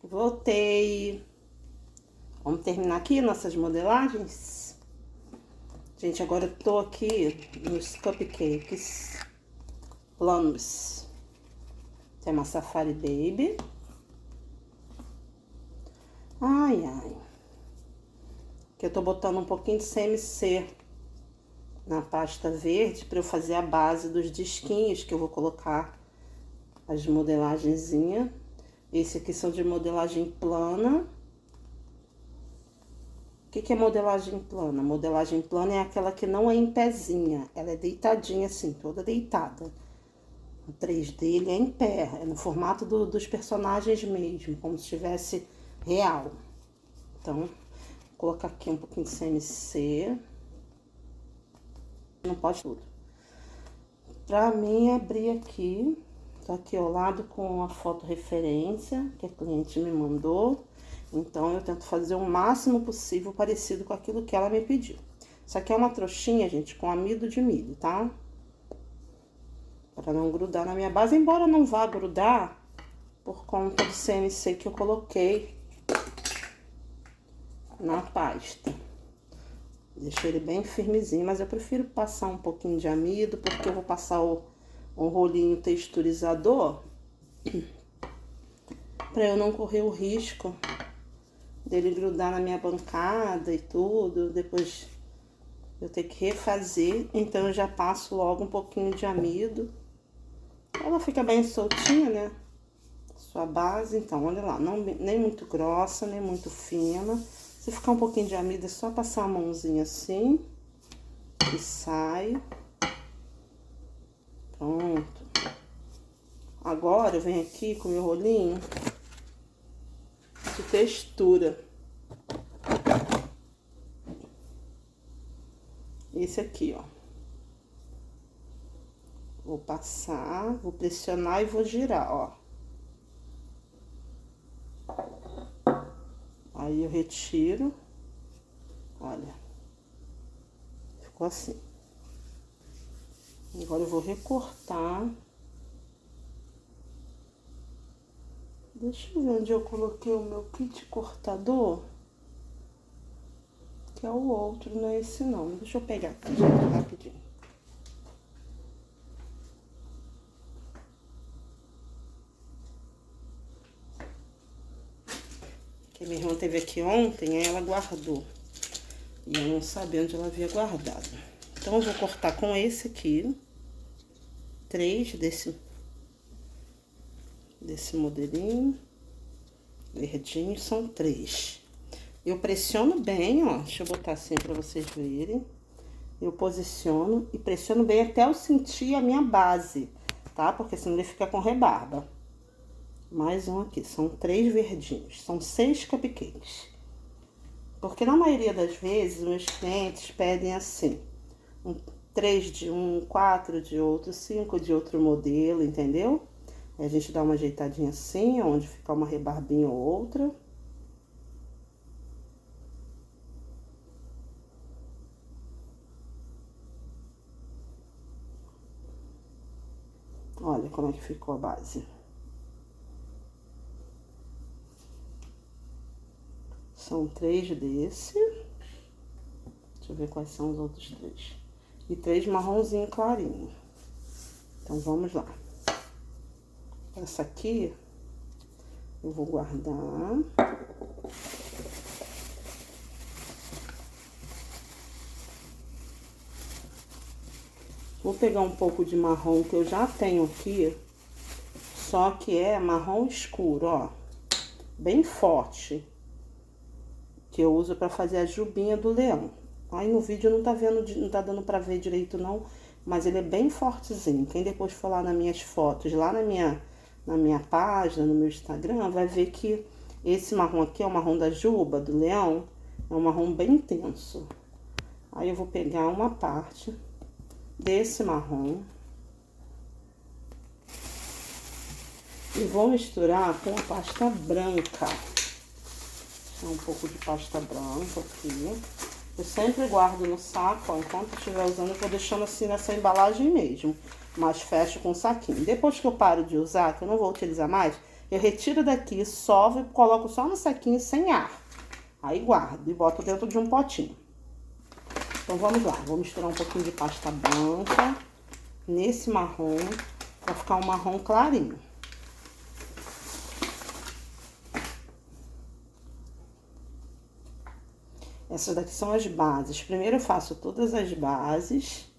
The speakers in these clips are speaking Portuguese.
Voltei. Vamos terminar aqui nossas modelagens? Gente, agora eu tô aqui nos cupcakes planos. Tem uma Safari Baby. Ai, ai. Que eu tô botando um pouquinho de CMC na pasta verde para eu fazer a base dos disquinhos que eu vou colocar as modelagenzinhas. Esse aqui são de modelagem plana. O que é modelagem plana? Modelagem plana é aquela que não é em pezinha, ela é deitadinha assim, toda deitada. O 3D ele é em pé, é no formato dos personagens mesmo, como se estivesse real. Então, vou colocar aqui um pouquinho de CMC. Não pode tudo. Pra mim, abrir aqui, tô aqui ao lado com a foto referência que a cliente me mandou. Então, eu tento fazer o máximo possível parecido com aquilo que ela me pediu. Isso aqui é uma trouxinha, gente, com amido de milho, tá? Para não grudar na minha base, embora não vá grudar por conta do CMC que eu coloquei na pasta. Deixei ele bem firmezinho, mas eu prefiro passar um pouquinho de amido, porque eu vou passar um rolinho texturizador para eu não correr o risco dele grudar na minha bancada e tudo, depois eu ter que refazer. Então eu já passo logo um pouquinho de amido. Ela fica bem soltinha, né? Sua base, então, olha lá, não, nem muito grossa, nem muito fina. Se ficar um pouquinho de amido, é só passar a mãozinha assim e sai. Pronto. Agora eu venho aqui com o meu rolinho de textura. Esse aqui, ó. Vou passar, vou pressionar e vou girar, ó. Aí eu retiro. Olha. Ficou assim. Agora eu vou recortar. Deixa eu ver onde eu coloquei o meu kit cortador. Que é o outro, não é esse não. Deixa eu pegar aqui, gente, rapidinho. Que minha irmã teve aqui ontem, aí ela guardou. E eu não sabia onde ela havia guardado. Então, eu vou cortar com esse aqui. 3 desse modelinho. Verdinho, são 3. Eu pressiono bem, ó. Deixa eu botar assim pra vocês verem. Eu posiciono e pressiono bem até eu sentir a minha base, tá? Porque senão ele fica com rebarba. Mais um aqui, são 3 verdinhos. São 6 cupcakes. Porque na maioria das vezes, meus clientes pedem assim. 3 de um, 4 de outro, 5 de outro modelo, entendeu? Aí a gente dá uma ajeitadinha assim, onde ficar uma rebarbinha ou outra. Olha como é que ficou a base. São 3 desse. Deixa eu ver quais são os outros 3. E 3 marronzinho clarinho. Então, vamos lá. Essa aqui, eu vou guardar. Vou pegar um pouco de marrom que eu já tenho aqui. Só que é marrom escuro, ó. Bem forte. Que eu uso pra fazer a jubinha do leão. Aí no vídeo não tá vendo, não tá dando pra ver direito não, mas ele é bem fortezinho. Quem depois for lá nas minhas fotos, lá na minha página, no meu Instagram, vai ver que esse marrom aqui é o marrom da juba, do leão, é um marrom bem intenso. Aí eu vou pegar uma parte desse marrom e vou misturar com a pasta branca. Um pouco de pasta branca aqui. Eu sempre guardo no saco, ó, enquanto eu estiver usando, eu vou deixando assim nessa embalagem mesmo. Mas fecho com um saquinho. Depois que eu paro de usar, que eu não vou utilizar mais, Eu retiro daqui, sovo e coloco só no saquinho sem ar. Aí guardo e boto dentro de um potinho. Então vamos lá, vou misturar um pouquinho de pasta branca nesse marrom, pra ficar um marrom clarinho. Essas daqui são as bases. Primeiro eu faço todas as bases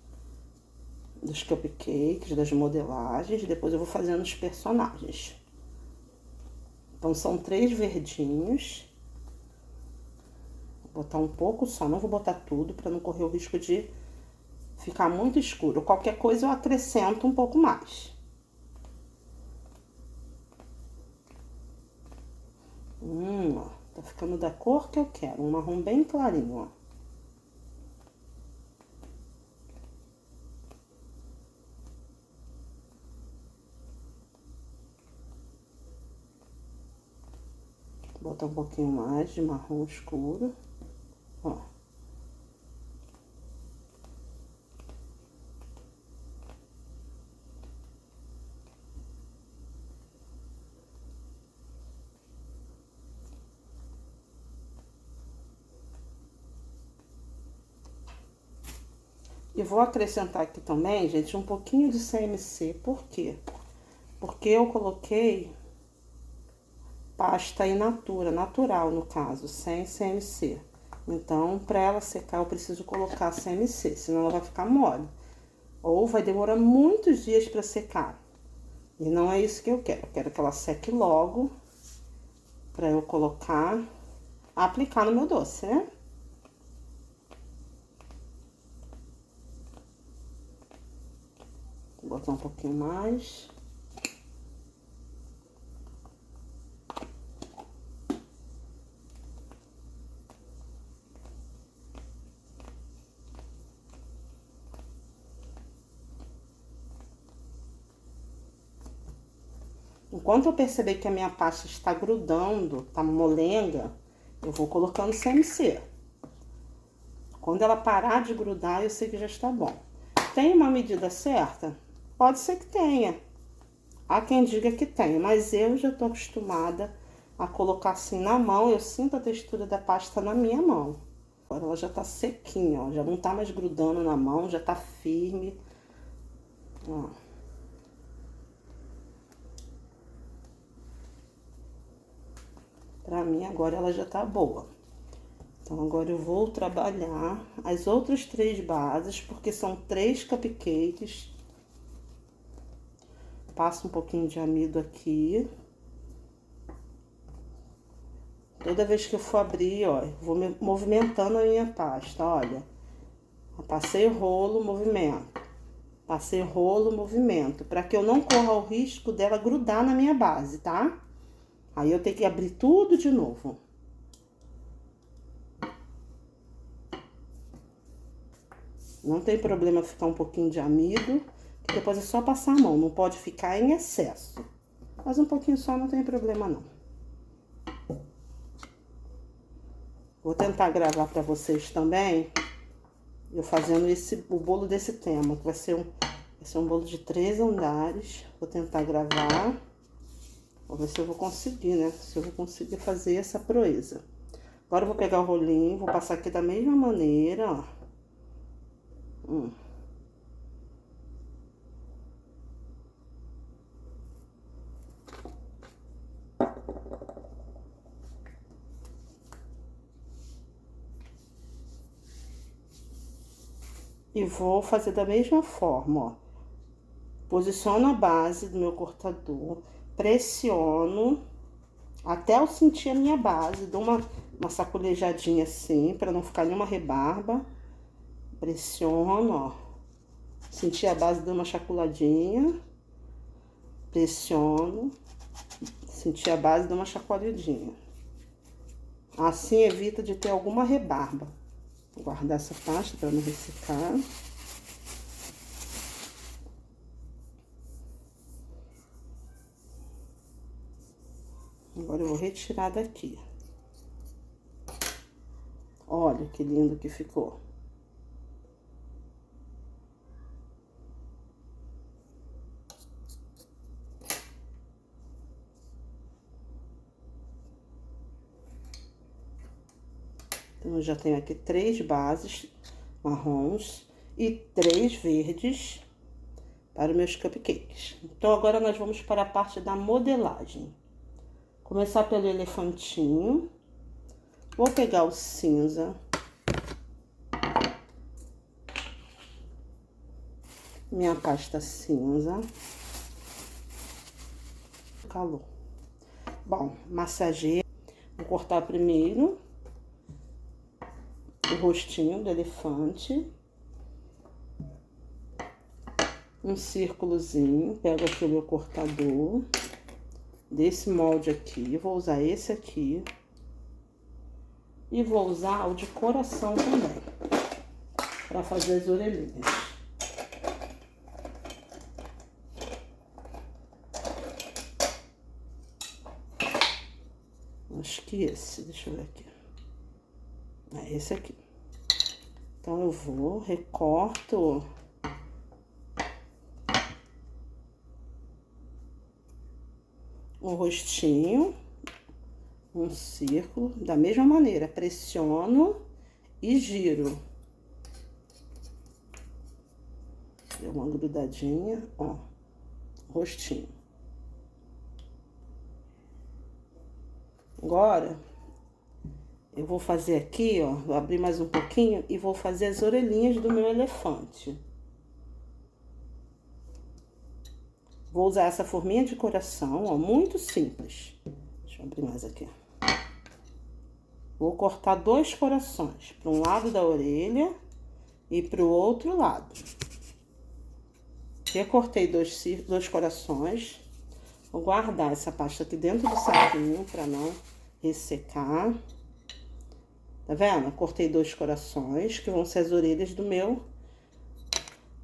dos cupcakes, das modelagens, depois eu vou fazendo os personagens. Então são 3 verdinhos. Vou botar um pouco só, não vou botar tudo para não correr o risco de ficar muito escuro. Qualquer coisa eu acrescento um pouco mais. Ó, tá ficando da cor que eu quero, um marrom bem clarinho, ó. Vou botar um pouquinho mais de marrom escuro, ó. E vou acrescentar aqui também, gente, um pouquinho de CMC. Por quê? Porque eu coloquei pasta in natura, natural no caso, sem CMC. Então, para ela secar, eu preciso colocar CMC, senão ela vai ficar mole. Ou vai demorar muitos dias para secar. E não é isso que eu quero. Eu quero que ela seque logo, para eu colocar, aplicar no meu doce, né? Vou botar um pouquinho mais. Enquanto eu perceber que a minha pasta está grudando, tá molenga, eu vou colocando CMC. Quando ela parar de grudar, eu sei que já está bom. Tem uma medida certa? Pode ser que tenha. Há quem diga que tenha, mas eu já tô acostumada a colocar assim na mão. Eu sinto a textura da pasta na minha mão. Agora ela já tá sequinha, ó. Já não tá mais grudando na mão, já tá firme. Ó. Pra mim, agora ela já tá boa. Então, agora eu vou trabalhar as outras 3 bases, porque são 3 cupcakes. Passo um pouquinho de amido aqui. Toda vez que eu for abrir, ó, eu vou movimentando a minha pasta, olha. Passei o rolo, movimento. Passei o rolo, movimento. Pra que eu não corra o risco dela grudar na minha base, tá? Aí eu tenho que abrir tudo de novo. Não tem problema ficar um pouquinho de amido, que depois é só passar a mão, não pode ficar em excesso. Mas um pouquinho só não tem problema não. Vou tentar gravar pra vocês também, eu fazendo o bolo desse tema, que vai ser um bolo de 3 andares. Vou tentar gravar, vou ver se eu vou conseguir, né? Se eu vou conseguir fazer essa proeza. Agora eu vou pegar o rolinho, vou passar aqui da mesma maneira, ó. E vou fazer da mesma forma, ó. Posiciono a base do meu cortador, pressiono até eu sentir a minha base, dou uma sacolejadinha assim, para não ficar nenhuma rebarba. Pressiono, ó. Senti a base, dou uma chacoalhadinha. Pressiono. Senti a base, dou uma chacoalhadinha. Assim evita de ter alguma rebarba. Vou guardar essa pasta para não ressecar. Agora eu vou retirar daqui. Olha que lindo que ficou. Então, eu já tenho aqui 3 bases marrons e 3 verdes para os meus cupcakes. Então, agora nós vamos para a parte da modelagem. Começar pelo elefantinho. Vou pegar o cinza. Minha pasta cinza. Calor. Bom, massageio. Vou cortar primeiro o rostinho do elefante. Um círculozinho. Pego aqui o meu cortador. Desse molde aqui. Vou usar esse aqui. E vou usar o de coração também. Para fazer as orelhinhas. Acho que esse, deixa eu ver aqui. É esse aqui. Então, eu vou, recorto o rostinho, um círculo, da mesma maneira, pressiono e giro. Deu uma grudadinha, ó, rostinho. Agora, eu vou fazer aqui, ó, vou abrir mais um pouquinho e vou fazer as orelhinhas do meu elefante. Vou usar essa forminha de coração, ó, muito simples. Deixa eu abrir mais aqui. Vou cortar 2 corações, para um lado da orelha e para o outro lado. Recortei 2 corações. Vou guardar essa pasta aqui dentro do saquinho para não ressecar. Tá vendo? Eu cortei 2 corações, que vão ser as orelhas do meu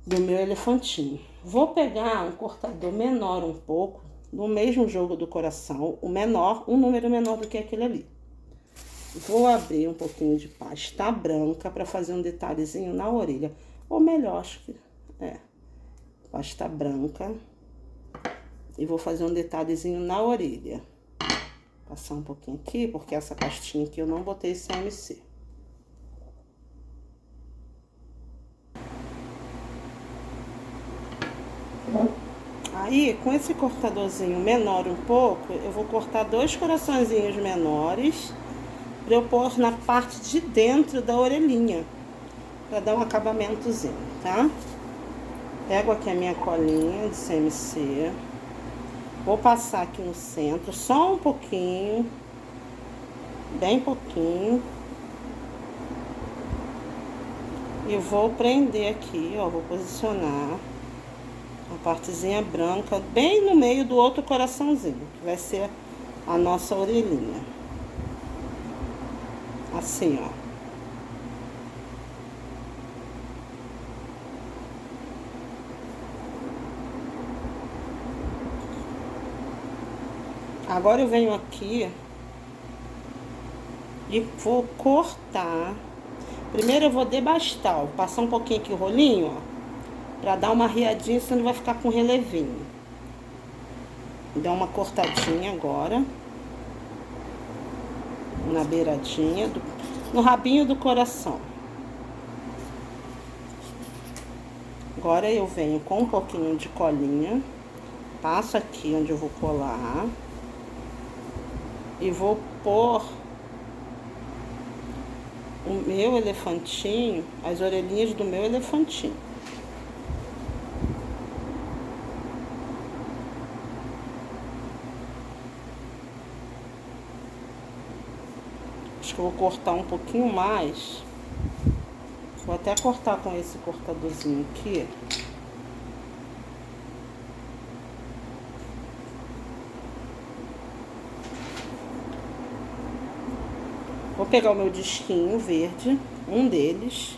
elefantinho. Vou pegar um cortador menor um pouco, do mesmo jogo do coração, o menor, um número menor do que aquele ali. Vou abrir um pouquinho de pasta branca para fazer um detalhezinho na orelha. Ou melhor, acho que pasta branca. E vou fazer um detalhezinho na orelha. Passar um pouquinho aqui, porque essa pastinha aqui eu não botei CMC. Aí, com esse cortadorzinho menor um pouco, eu vou cortar 2 coraçõezinhos menores para eu pôr na parte de dentro da orelhinha, para dar um acabamentozinho, tá? Pego aqui a minha colinha de CMC. Vou passar aqui no centro, só um pouquinho, bem pouquinho. E vou prender aqui, ó, vou posicionar a partezinha branca bem no meio do outro coraçãozinho, que vai ser a nossa orelhinha. Assim, ó. Agora eu venho aqui e vou cortar. Primeiro eu vou debastar, ó, passar um pouquinho aqui o rolinho, ó, pra dar uma riadinha, senão vai ficar com relevinho. Dá uma cortadinha agora. Na beiradinha, no rabinho do coração. Agora eu venho com um pouquinho de colinha, passo aqui onde eu vou colar. E vou pôr o meu elefantinho, as orelhinhas do meu elefantinho. Acho que eu vou cortar um pouquinho mais. Vou até cortar com esse cortadorzinho aqui. Vou pegar o meu disquinho verde, um deles.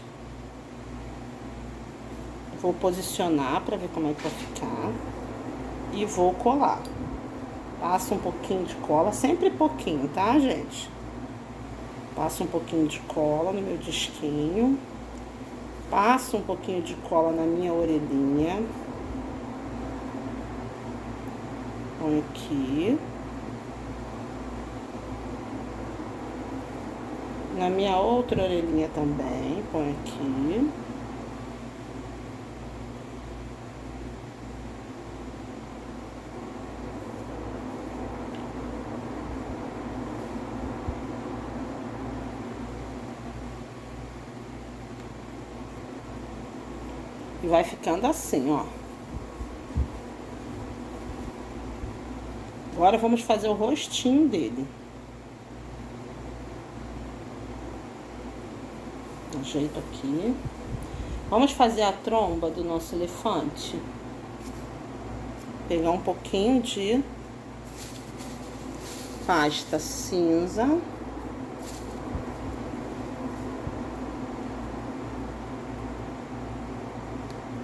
Vou posicionar para ver como é que vai ficar. E vou colar. Passo um pouquinho de cola, sempre pouquinho, tá, gente? Passo um pouquinho de cola no meu disquinho. Passo um pouquinho de cola na minha orelhinha. Põe aqui. Na minha outra orelhinha também, põe aqui. E vai ficando assim, ó. Agora vamos fazer o rostinho dele. Ajeito aqui. Vamos fazer a tromba do nosso elefante. Pegar um pouquinho de pasta cinza.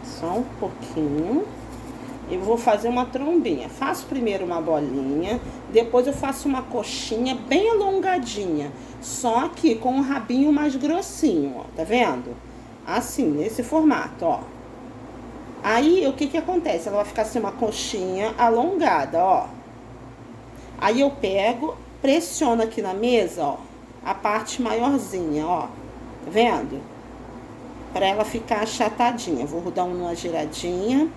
Só um pouquinho. Eu vou fazer uma trombinha. Faço primeiro uma bolinha, depois eu faço uma coxinha bem alongadinha, só que com um rabinho mais grossinho, ó, tá vendo? Assim, nesse formato, ó. Aí, o que que acontece? Ela vai ficar assim uma coxinha alongada, ó. Aí eu pego, pressiono aqui na mesa, ó, a parte maiorzinha, ó. Tá vendo? Pra ela ficar achatadinha. Vou dar uma giradinha.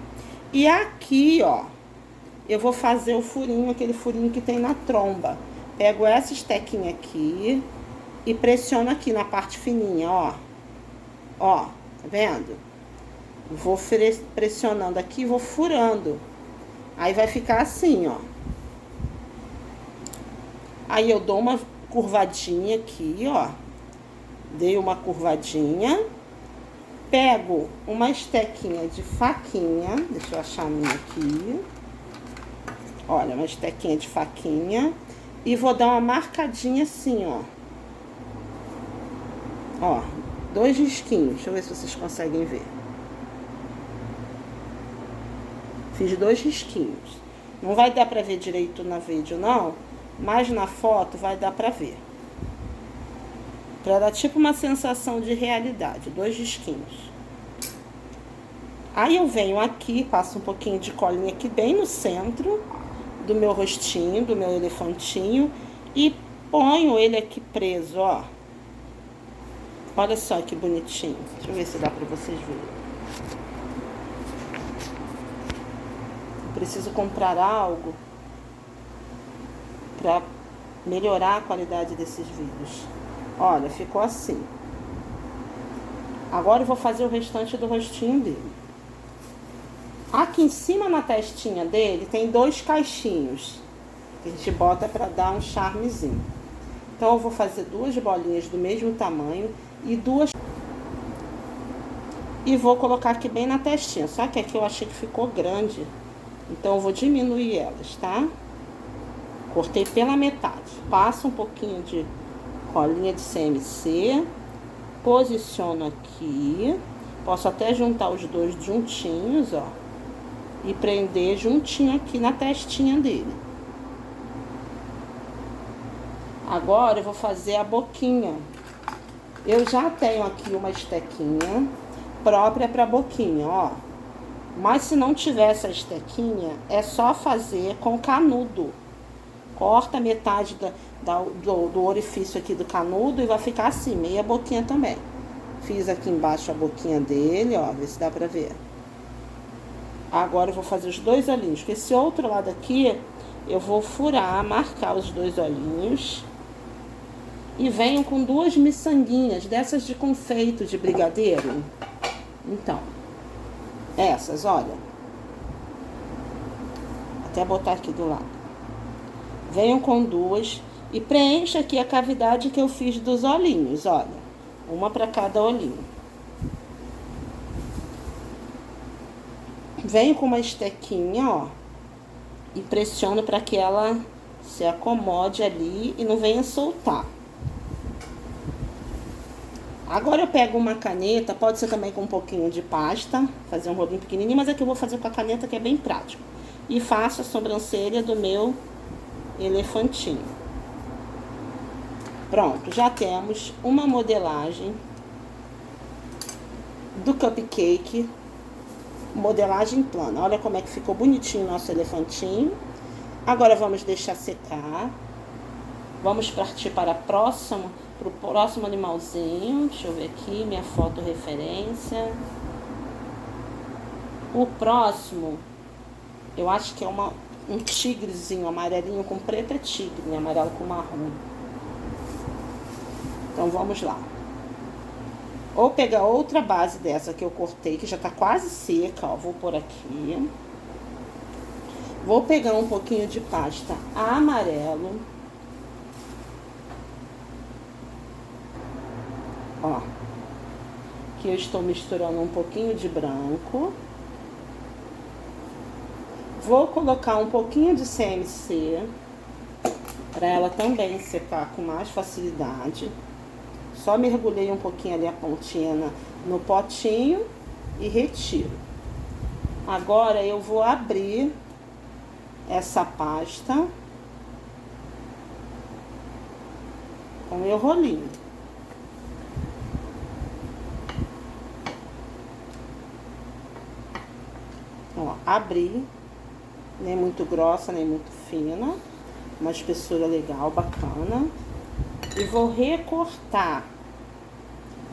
E aqui, ó, eu vou fazer o furinho, aquele furinho que tem na tromba. Pego essa estequinha aqui e pressiono aqui na parte fininha, ó. Ó, tá vendo? Vou pressionando aqui e vou furando. Aí vai ficar assim, ó. Aí eu dou uma curvadinha aqui, ó. Dei uma curvadinha. Pego uma estequinha de faquinha, deixa eu achar a minha aqui. Olha, uma estequinha de faquinha. E vou dar uma marcadinha assim, ó. Ó, 2 risquinhos. Deixa eu ver se vocês conseguem ver. Fiz 2 risquinhos. Não vai dar pra ver direito no vídeo, não. Mas na foto vai dar pra ver. Pra dar tipo uma sensação de realidade. 2 risquinhos. Aí eu venho aqui, passo um pouquinho de colinha aqui bem no centro do meu rostinho, do meu elefantinho. E ponho ele aqui preso, ó. Olha só que bonitinho. Deixa eu ver se dá pra vocês verem. Eu preciso comprar algo pra melhorar a qualidade desses vídeos. Olha, ficou assim. Agora eu vou fazer o restante do rostinho dele. Aqui em cima na testinha dele tem 2 caixinhos que a gente bota pra dar um charmezinho. Então eu vou fazer 2 bolinhas do mesmo tamanho e 2... E vou colocar aqui bem na testinha. Só que aqui eu achei que ficou grande. Então eu vou diminuir elas, tá? Cortei pela metade. Passo um pouquinho de colinha de CMC, posiciono aqui, posso até juntar os 2 juntinhos, ó, e prender juntinho aqui na testinha dele. Agora eu vou fazer a boquinha. Eu já tenho aqui uma estequinha própria para boquinha, ó. Mas se não tiver essa estequinha, é só fazer com canudo. Corta metade do orifício aqui do canudo e vai ficar assim, meia boquinha também. Fiz aqui embaixo a boquinha dele, ó, vê se dá pra ver. Agora eu vou fazer os 2 olhinhos. Com esse outro lado aqui, eu vou furar, marcar os 2 olhinhos. E venho com 2 miçanguinhas, dessas de confeito de brigadeiro. Então, essas, olha. Até botar aqui do lado. Venho com 2 e preencho aqui a cavidade que eu fiz dos olhinhos, olha. Uma para cada olhinho. Venho com uma estequinha, ó. E pressiono para que ela se acomode ali e não venha soltar. Agora eu pego uma caneta, pode ser também com um pouquinho de pasta, fazer um rolinho pequenininho, mas aqui eu vou fazer com a caneta que é bem prático. E faço a sobrancelha do meu elefantinho. Pronto, já temos uma modelagem do cupcake, modelagem plana. Olha como é que ficou bonitinho o nosso elefantinho. Agora vamos deixar secar. Vamos partir para pro próximo animalzinho. Deixa eu ver aqui, minha foto referência. O próximo, eu acho que é um tigrezinho amarelinho com preto, é tigre, né? Amarelo com marrom. Então, vamos lá. Ou pegar outra base dessa que eu cortei, que já tá quase seca, ó. Vou pôr aqui. Vou pegar um pouquinho de pasta amarelo. Ó. Que eu estou misturando um pouquinho de branco. Vou colocar um pouquinho de CMC, para ela também secar com mais facilidade. Só mergulhei um pouquinho ali a pontinha no potinho e retiro. Agora eu vou abrir essa pasta com o meu rolinho. Ó, abri. Nem muito grossa, nem muito fina. Uma espessura legal, bacana. E vou recortar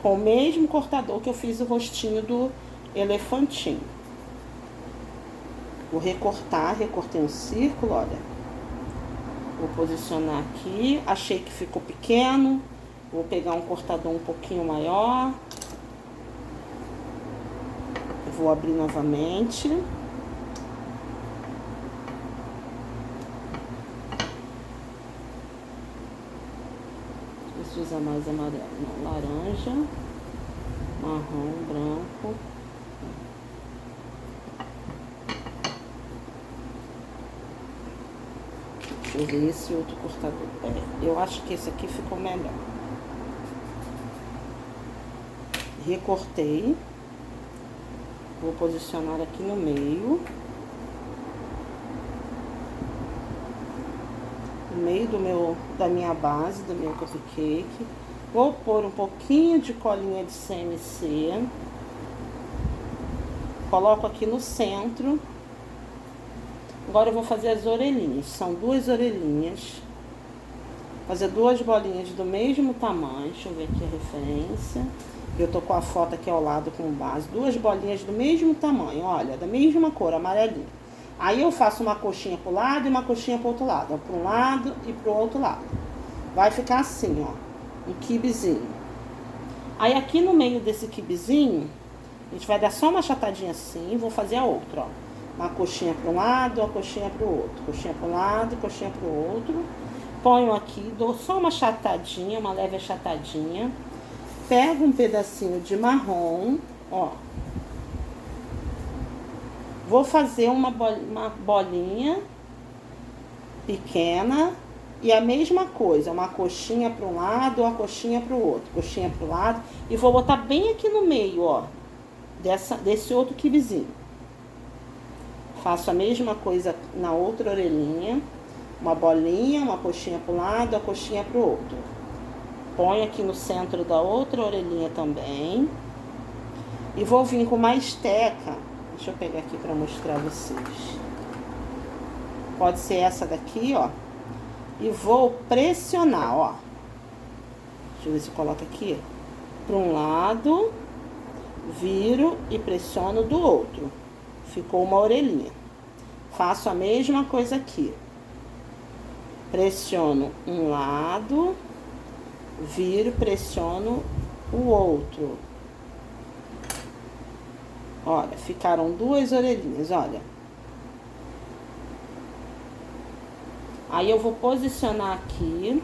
com o mesmo cortador que eu fiz o rostinho do elefantinho. Vou recortar, recortei um círculo, olha. Vou posicionar aqui. Achei que ficou pequeno. Vou pegar um cortador um pouquinho maior. Vou abrir novamente. Usa mais amarelo, não, laranja, marrom, branco. Deixa eu ver esse outro cortador. Eu acho que esse aqui ficou melhor. Recortei. Vou posicionar aqui no meio. No meio da minha base, do meu cupcake. Vou pôr um pouquinho de colinha de CMC. Coloco aqui no centro. Agora eu vou fazer as orelhinhas. São 2 orelhinhas. Fazer 2 bolinhas do mesmo tamanho. Deixa eu ver aqui a referência. Eu tô com a foto aqui ao lado com base. 2 bolinhas do mesmo tamanho, olha, da mesma cor, amarelinha. Aí eu faço uma coxinha pro lado e uma coxinha pro outro lado. Para um lado e pro outro lado. Vai ficar assim, ó. Um quibezinho. Aí aqui no meio desse quibezinho, a gente vai dar só uma achatadinha assim. Vou fazer a outra, ó. Uma coxinha para um lado, uma coxinha pro outro. Coxinha pro lado, coxinha pro outro. Ponho aqui, dou só uma achatadinha, uma leve achatadinha. Pego um pedacinho de marrom, ó. Vou fazer uma bolinha pequena e a mesma coisa, uma coxinha para um lado, uma coxinha para o outro, coxinha para o lado, e vou botar bem aqui no meio, ó, desse outro quibezinho. Faço a mesma coisa na outra orelhinha, uma bolinha, uma coxinha para um lado, a coxinha para o outro. Ponho aqui no centro da outra orelhinha também. E vou vir com uma esteca. Deixa eu pegar aqui para mostrar a vocês. Pode ser essa daqui, ó. E vou pressionar, ó. Deixa eu ver se eu coloco aqui. Para um lado, viro e pressiono do outro. Ficou uma orelhinha. Faço a mesma coisa aqui. Pressiono um lado, viro, pressiono o outro. Olha, ficaram 2 orelhinhas, olha. Aí eu vou posicionar aqui,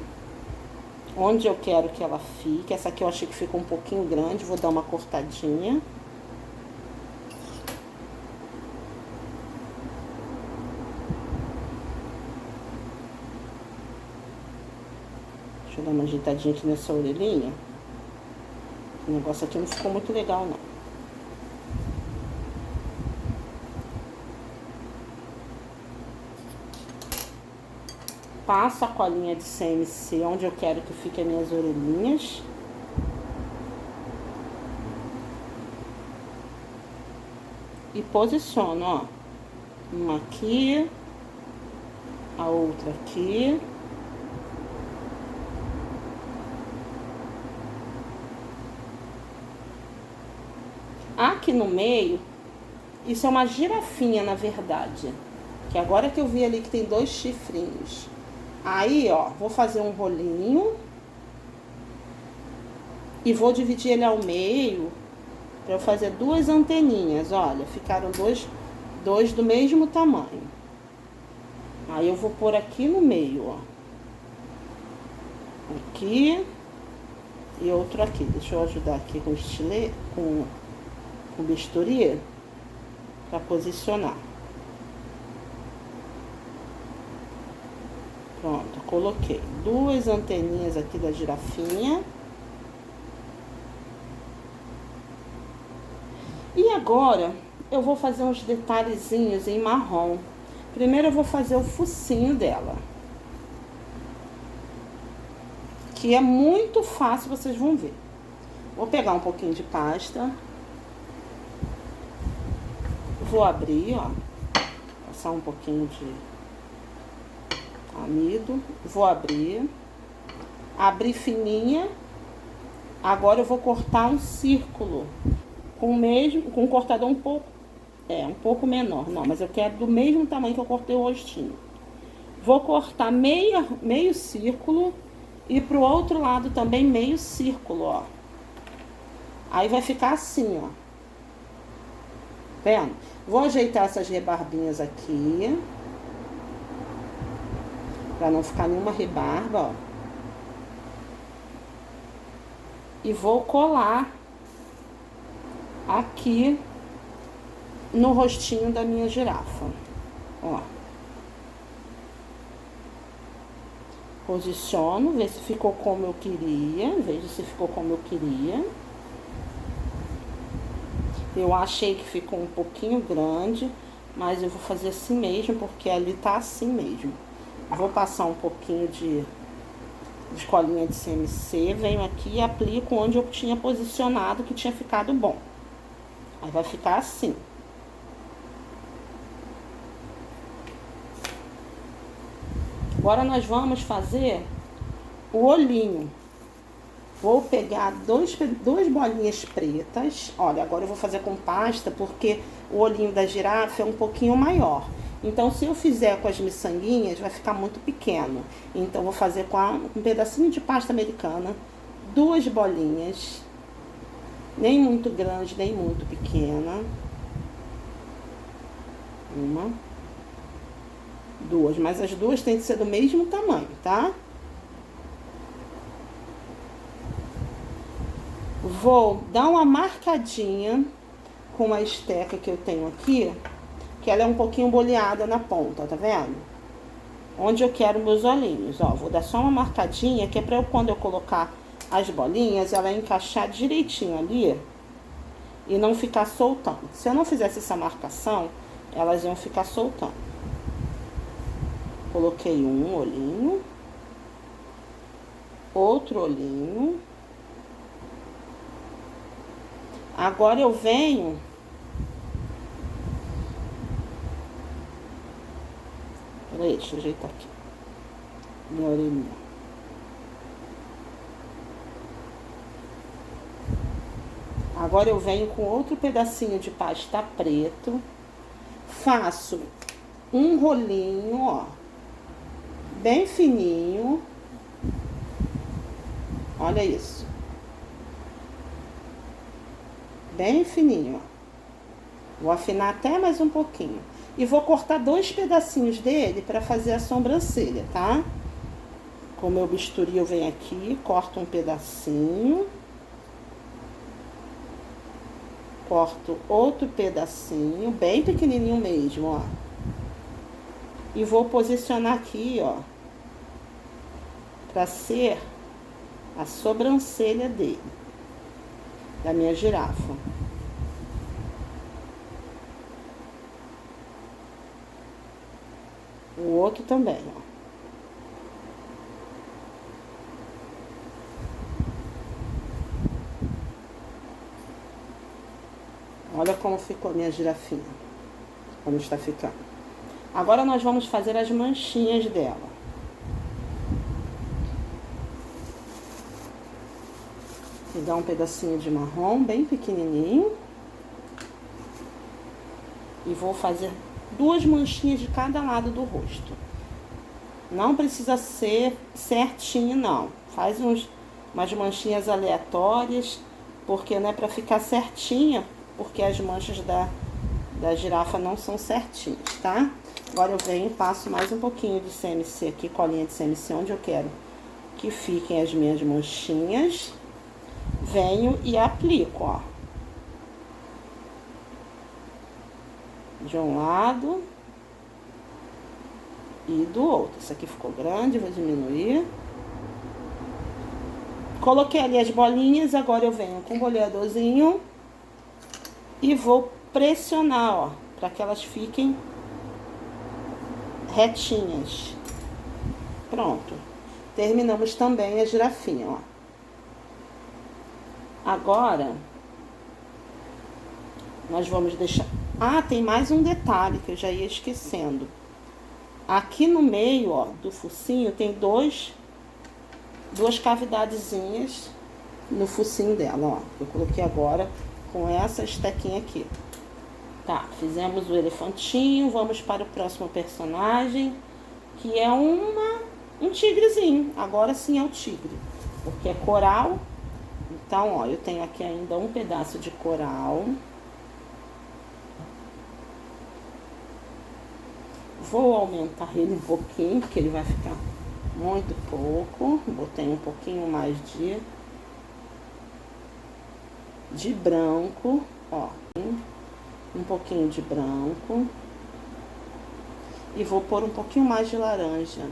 onde eu quero que ela fique. Essa aqui eu achei que ficou um pouquinho grande, vou dar uma cortadinha. Deixa eu dar uma ajeitadinha aqui nessa orelhinha. O negócio aqui não ficou muito legal, não. Passo a colinha de CMC onde eu quero que fiquem as minhas orelhinhas. E posiciono, ó. Uma aqui. A outra aqui. Aqui no meio, isso é uma girafinha, na verdade. Que agora que eu vi ali que tem 2 chifrinhos. Aí, ó, vou fazer um rolinho. E vou dividir ele ao meio, para eu fazer 2 anteninhas. Olha, ficaram dois do mesmo tamanho. Aí eu vou pôr aqui no meio, ó. Aqui e outro aqui. Deixa eu ajudar aqui com o estilete, com o bisturi, para posicionar. Pronto, coloquei 2 anteninhas aqui da girafinha. E agora eu vou fazer uns detalhezinhos em marrom. Primeiro eu vou fazer o focinho dela, que é muito fácil, vocês vão ver. Vou pegar um pouquinho de pasta. Vou abrir, ó. Passar um pouquinho de amido. Vou abrir. Abrir fininha. Agora eu vou cortar um círculo. Com um cortador um pouco menor. Não, mas eu quero do mesmo tamanho que eu cortei o rostinho. Vou cortar meio círculo. E pro outro lado também meio círculo, ó. Aí vai ficar assim, ó. Vendo? Vou ajeitar essas rebarbinhas aqui. Pra não ficar nenhuma rebarba, ó. E vou colar aqui no rostinho da minha girafa, ó. Posiciono, ver se ficou como eu queria. Veja se ficou como eu queria. Eu achei que ficou um pouquinho grande, mas eu vou fazer assim mesmo, porque ali tá assim mesmo. Vou passar um pouquinho de colinha de CMC, venho aqui e aplico onde eu tinha posicionado, que tinha ficado bom. Aí vai ficar assim. Agora nós vamos fazer o olhinho. Vou pegar duas bolinhas pretas. Olha, agora eu vou fazer com pasta, porque o olhinho da girafa é um pouquinho maior. Então, se eu fizer com as miçanguinhas, vai ficar muito pequeno. Então, vou fazer com um pedacinho de pasta americana. 2 bolinhas. Nem muito grande, nem muito pequena. 1, 2. Mas as 2 têm que ser do mesmo tamanho, tá? Vou dar uma marcadinha com a esteca que eu tenho aqui, que ela é um pouquinho boleada na ponta, tá vendo? Onde eu quero meus olhinhos, ó. Vou dar só uma marcadinha, que é pra eu, quando eu colocar as bolinhas, ela encaixar direitinho ali e não ficar soltando. Se eu não fizesse essa marcação, elas iam ficar soltando. Coloquei um olhinho, outro olhinho. Agora eu venho peraí, deixa eu ajeitar aqui minha orelhinha. Agora eu venho com outro pedacinho de pasta preto, faço um rolinho, ó, bem fininho. Olha isso. Bem fininho, ó. Vou afinar até mais um pouquinho. E vou cortar 2 pedacinhos dele para fazer a sobrancelha, tá? Com o meu bisturi eu venho aqui, corto um pedacinho. Corto outro pedacinho, bem pequenininho mesmo, ó. E vou posicionar aqui, ó, pra ser a sobrancelha dele, da minha girafa. O outro também, ó. Olha como ficou a minha girafinha. Como está ficando. Agora nós vamos fazer as manchinhas dela. Vou dar um pedacinho de marrom bem pequenininho. E vou fazer 2 manchinhas de cada lado do rosto. Não precisa ser certinho, não. Faz umas manchinhas aleatórias, porque não é pra ficar certinha, porque as manchas da girafa não são certinhas, tá? Agora eu venho e passo mais um pouquinho de CMC aqui, colinha de CMC, onde eu quero que fiquem as minhas manchinhas. Venho e aplico, ó. De um lado e do outro. Esse aqui ficou grande, vou diminuir. Coloquei ali as bolinhas, agora eu venho com o boleadorzinho e vou pressionar, ó, para que elas fiquem retinhas. Pronto. Terminamos também a girafinha, ó. Agora, nós vamos deixar... Ah, tem mais um detalhe que eu já ia esquecendo. Aqui no meio, ó, do focinho tem duas cavidadezinhas no focinho dela, ó. Eu coloquei agora com essa estequinha aqui. Tá, fizemos o elefantinho, vamos para o próximo personagem, que é um tigrezinho. Agora sim é o tigre, porque é coral. Então, ó, eu tenho aqui ainda um pedaço de coral. Vou aumentar ele um pouquinho, porque ele vai ficar muito pouco. Botei um pouquinho mais de branco, ó. Um pouquinho de branco. E vou pôr um pouquinho mais de laranja.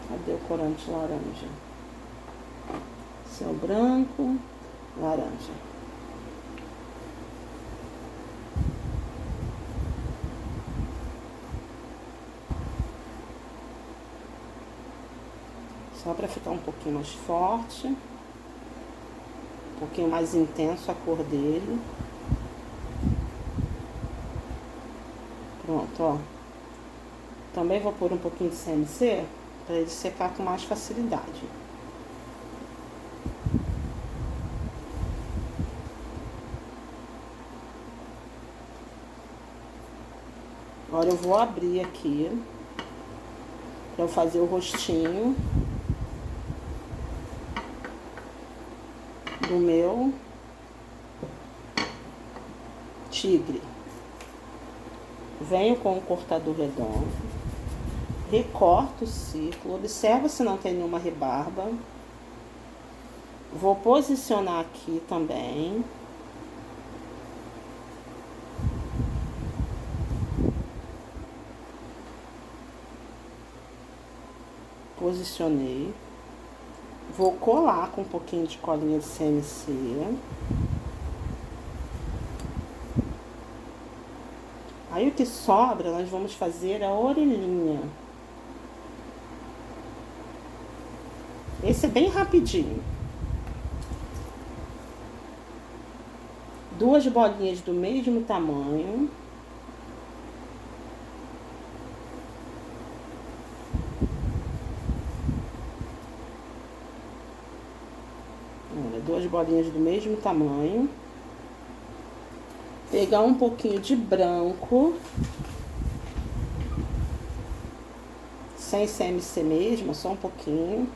Cadê o corante laranja? Céu branco, laranja. Só para ficar um pouquinho mais forte. Um pouquinho mais intenso a cor dele. Pronto, ó. Também vou pôr um pouquinho de CMC para ele secar com mais facilidade. Agora eu vou abrir aqui para eu fazer o rostinho do meu tigre. Venho com o cortador redondo, recorto o círculo, observa se não tem nenhuma rebarba. Vou posicionar aqui também. Posicionei. Vou colar com um pouquinho de colinha de CMC. Aí o que sobra, nós vamos fazer a orelhinha. Esse é bem rapidinho. 2 bolinhas do mesmo tamanho. Olha, 2 bolinhas do mesmo tamanho. Pegar um pouquinho de branco, sem CMC mesmo, só um pouquinho.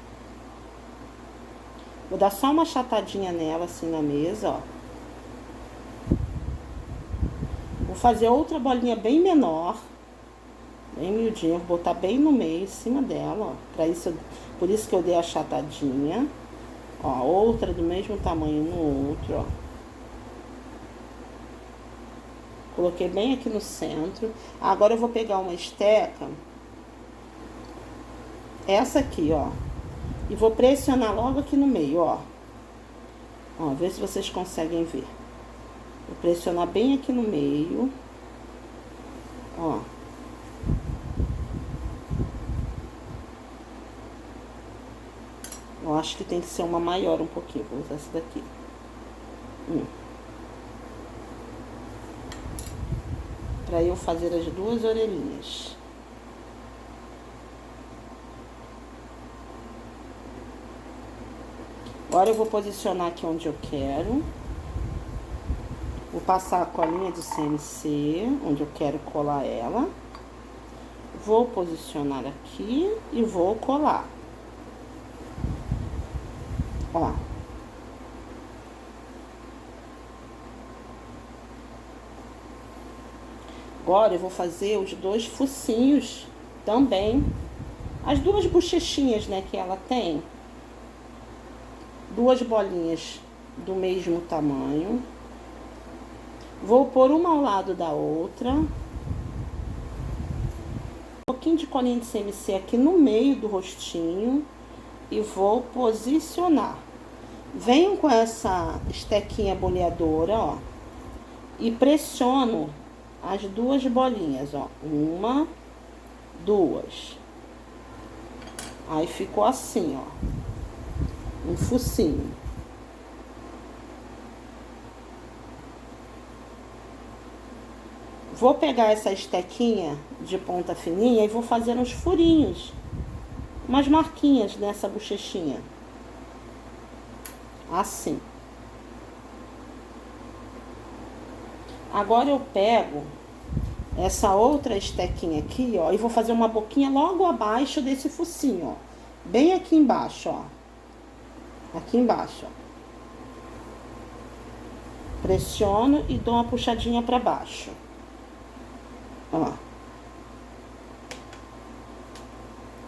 Vou dar só uma achatadinha nela, assim, na mesa, ó. Vou fazer outra bolinha bem menor, bem miudinha, vou botar bem no meio, em cima dela, ó. Por isso que eu dei a achatadinha. Ó, outra do mesmo tamanho no outro, ó. Coloquei bem aqui no centro. Agora eu vou pegar uma esteca. Essa aqui, ó. E vou pressionar logo aqui no meio, ó. Ó, vê se vocês conseguem ver. Vou pressionar bem aqui no meio. Ó. Eu acho que tem que ser uma maior um pouquinho. Vou usar essa daqui. Pra eu fazer as 2 orelhinhas. Agora eu vou posicionar aqui onde eu quero. Vou passar a colinha de CNC, onde eu quero colar ela. Vou posicionar aqui e vou colar. Ó. Agora eu vou fazer os dois focinhos também. As duas bochechinhas, né, que ela tem. Duas bolinhas do mesmo tamanho. Vou pôr uma ao lado da outra. Um pouquinho de colinha de CNC aqui no meio do rostinho. E vou posicionar. Venho com essa estequinha boleadora, ó. E pressiono as duas bolinhas, ó. Uma, duas. Aí ficou assim, ó. Um focinho. Vou pegar essa estequinha de ponta fininha e vou fazer uns furinhos. Umas marquinhas nessa bochechinha. Assim. Agora eu pego essa outra estequinha aqui, ó, e vou fazer uma boquinha logo abaixo desse focinho, ó. Bem aqui embaixo, ó. Aqui embaixo, ó. Pressiono e dou uma puxadinha pra baixo. Ó.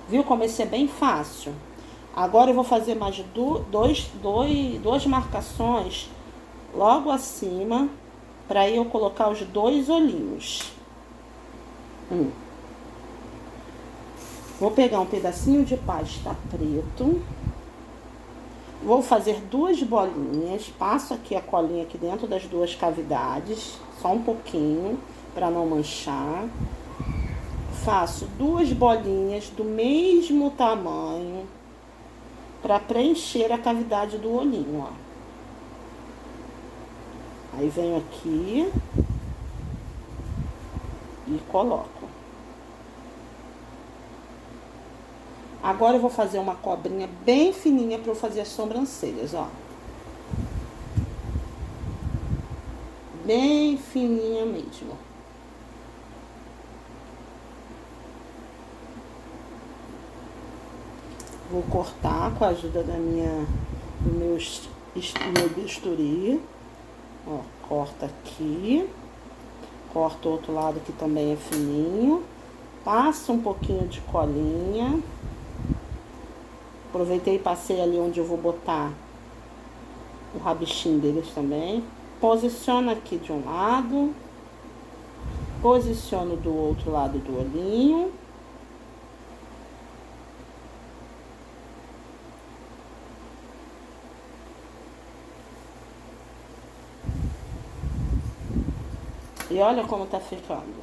Viu como esse é bem fácil? Agora eu vou fazer mais duas marcações logo acima, para eu colocar os dois olhinhos. Vou pegar um pedacinho de pasta preto. Vou fazer duas bolinhas. Passo aqui a colinha aqui dentro das duas cavidades, só um pouquinho, para não manchar. Faço duas bolinhas do mesmo tamanho, para preencher a cavidade do olhinho, ó. Aí venho aqui e coloco. Agora eu vou fazer uma cobrinha bem fininha para eu fazer as sobrancelhas, ó. Bem fininha mesmo. Vou cortar com a ajuda do meu bisturi. Ó, corta aqui. Corta o outro lado que também é fininho. Passa um pouquinho de colinha. Aproveitei e passei ali onde eu vou botar o rabichinho deles também. Posiciono aqui de um lado. Posiciono do outro lado do olhinho. E olha como tá ficando.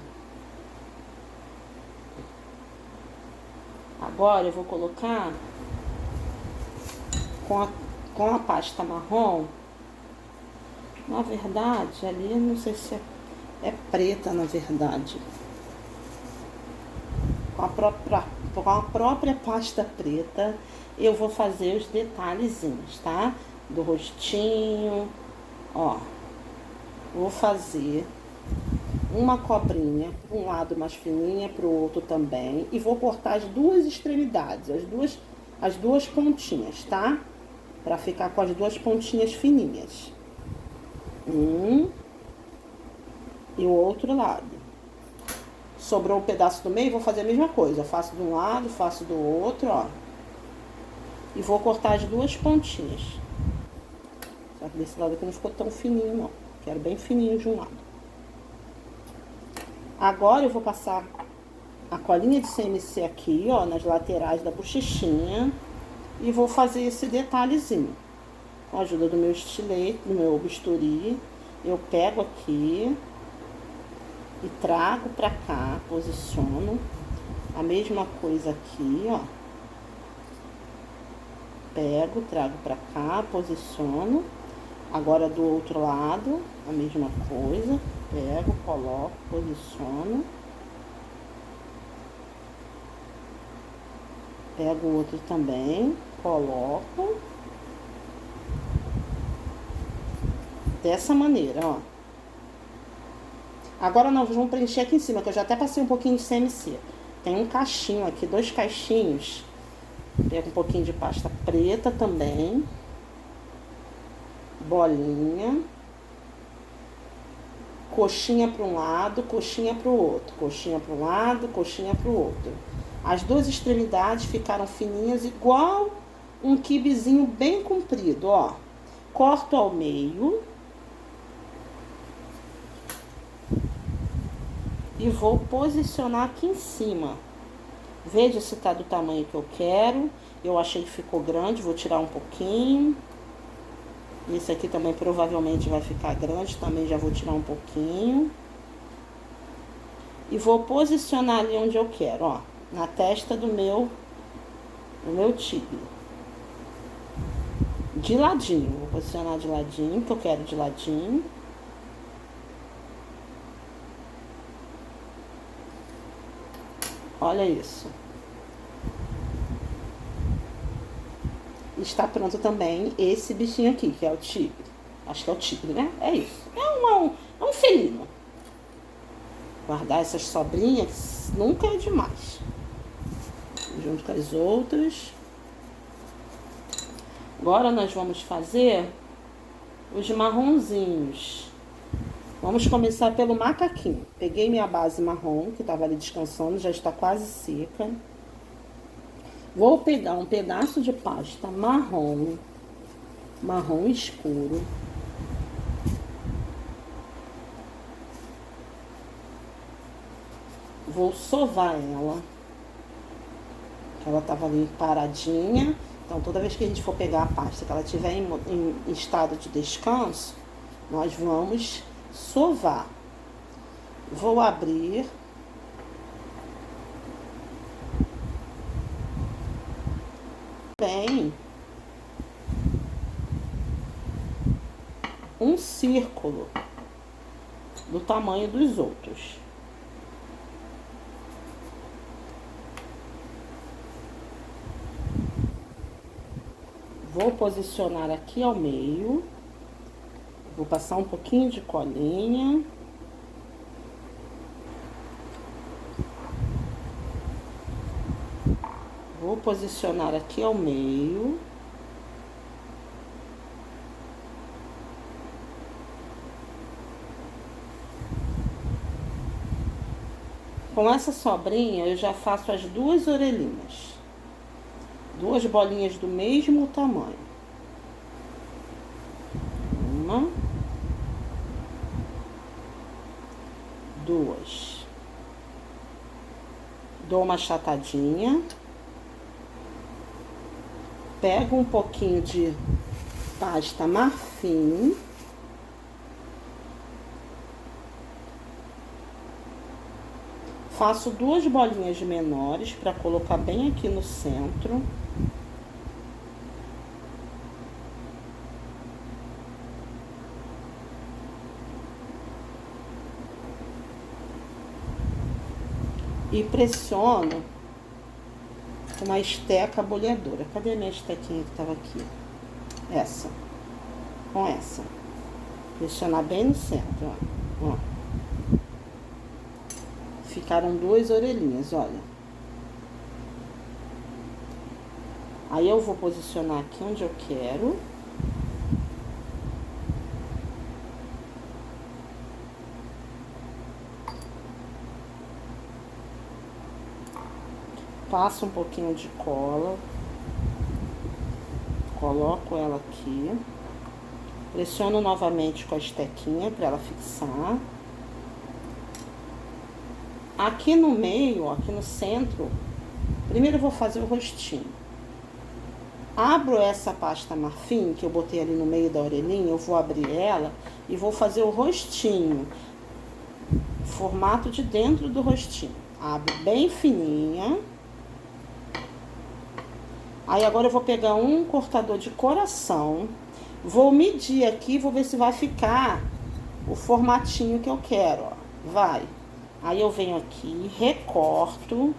Agora eu vou colocar com a pasta marrom. Na verdade, ali não sei se é preta, na verdade. Com a própria pasta preta, eu vou fazer os detalhezinhos, tá? Do rostinho, ó. Vou fazer uma cobrinha, um lado mais fininha, pro outro também. E vou cortar as duas extremidades, as duas pontinhas, tá? Pra ficar com as duas pontinhas fininhas. E o outro lado. Sobrou um pedaço do meio, vou fazer a mesma coisa. Eu faço de um lado, faço do outro, ó. E vou cortar as duas pontinhas. Só que desse lado aqui não ficou tão fininho, não. Quero bem fininho de um lado. Agora eu vou passar a colinha de CNC aqui, ó, nas laterais da bochechinha. E vou fazer esse detalhezinho. Com a ajuda do meu estilete, do meu bisturi. Eu pego aqui e trago pra cá, posiciono. A mesma coisa aqui, ó. Pego, trago pra cá, posiciono. Agora do outro lado, a mesma coisa. Pego, coloco, posiciono. Pego o outro também, coloco. Dessa maneira, ó. Agora nós vamos preencher aqui em cima, que eu já até passei um pouquinho de CMC. Tem um cachinho aqui, 2 caixinhos. Pega um pouquinho de pasta preta também. Bolinha. Coxinha para um lado, coxinha para o outro. Coxinha para um lado, coxinha para o outro. As 2 extremidades ficaram fininhas, igual um quibezinho bem comprido, ó. Corto ao meio. E vou posicionar aqui em cima. Veja se tá do tamanho que eu quero. Eu achei que ficou grande, vou tirar um pouquinho. Esse aqui também provavelmente vai ficar grande, também já vou tirar um pouquinho. E vou posicionar ali onde eu quero, ó. Na testa do meu tigre. De ladinho, vou posicionar de ladinho, que eu quero de ladinho. Olha isso. Está pronto também esse bichinho aqui, que é o tigre. Acho que é o tigre, né? É isso. É um felino. Guardar essas sobrinhas nunca é demais. Junto com as outras. Agora nós vamos fazer os marronzinhos. Vamos começar pelo macaquinho. Peguei minha base marrom, que estava ali descansando, já está quase seca. Vou pegar um pedaço de pasta marrom escuro. Vou sovar ela. Ela estava ali paradinha. Então, toda vez que a gente for pegar a pasta, que ela estiver em estado de descanso, nós vamos sovar. Vou abrir. Bem, um círculo do tamanho dos outros. Vou posicionar aqui ao meio. Vou passar um pouquinho de colinha. Vou posicionar aqui ao meio. Com essa sobrinha, eu já faço as 2 orelhinhas. 2 bolinhas do mesmo tamanho. Uma. 2. Dou uma achatadinha. Pego um pouquinho de pasta marfim. Faço 2 bolinhas menores para colocar bem aqui no centro. E pressiono com uma esteca bolhadora. Cadê a minha estequinha que tava aqui? Essa. Com essa. Pressionar bem no centro, ó. Ficaram 2 orelhinhas, olha. Aí eu vou posicionar aqui onde eu quero. Passo um pouquinho de cola. Coloco ela aqui. Pressiono novamente com a estequinha para ela fixar. Aqui no meio, ó, aqui no centro, primeiro eu vou fazer o rostinho. Abro essa pasta marfim que eu botei ali no meio da orelhinha, eu vou abrir ela e vou fazer o rostinho. Formato de dentro do rostinho. Abro bem fininha. Aí agora eu vou pegar um cortador de coração. Vou medir aqui, vou ver se vai ficar o formatinho que eu quero, ó. Vai. Aí eu venho aqui, recorto.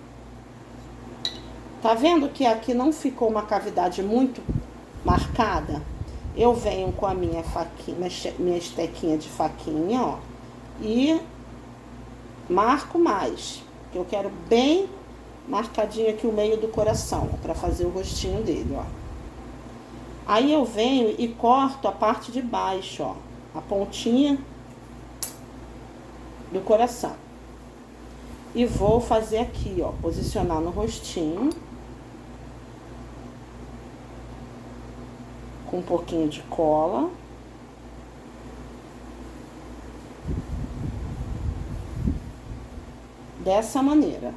Tá vendo que aqui não ficou uma cavidade muito marcada? Eu venho com a minha faquinha, minha estequinha de faquinha, ó. E marco mais, que eu quero bem marcadinho aqui o meio do coração, pra fazer o rostinho dele, ó. Aí eu venho e corto a parte de baixo, ó, a pontinha do coração. E vou fazer aqui, ó, posicionar no rostinho. Com um pouquinho de cola. Dessa maneira.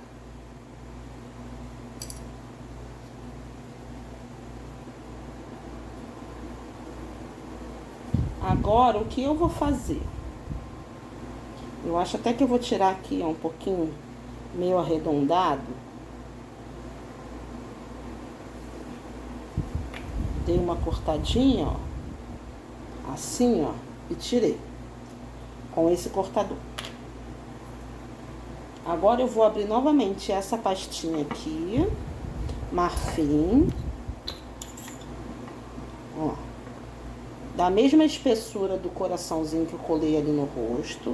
Agora, o que eu vou fazer? Eu acho até que eu vou tirar aqui, ó, um pouquinho meio arredondado. Dei uma cortadinha, ó. Assim, ó. E tirei. Com esse cortador. Agora eu vou abrir novamente essa pastinha aqui. Marfim. Ó. Da mesma espessura do coraçãozinho que eu colei ali no rosto.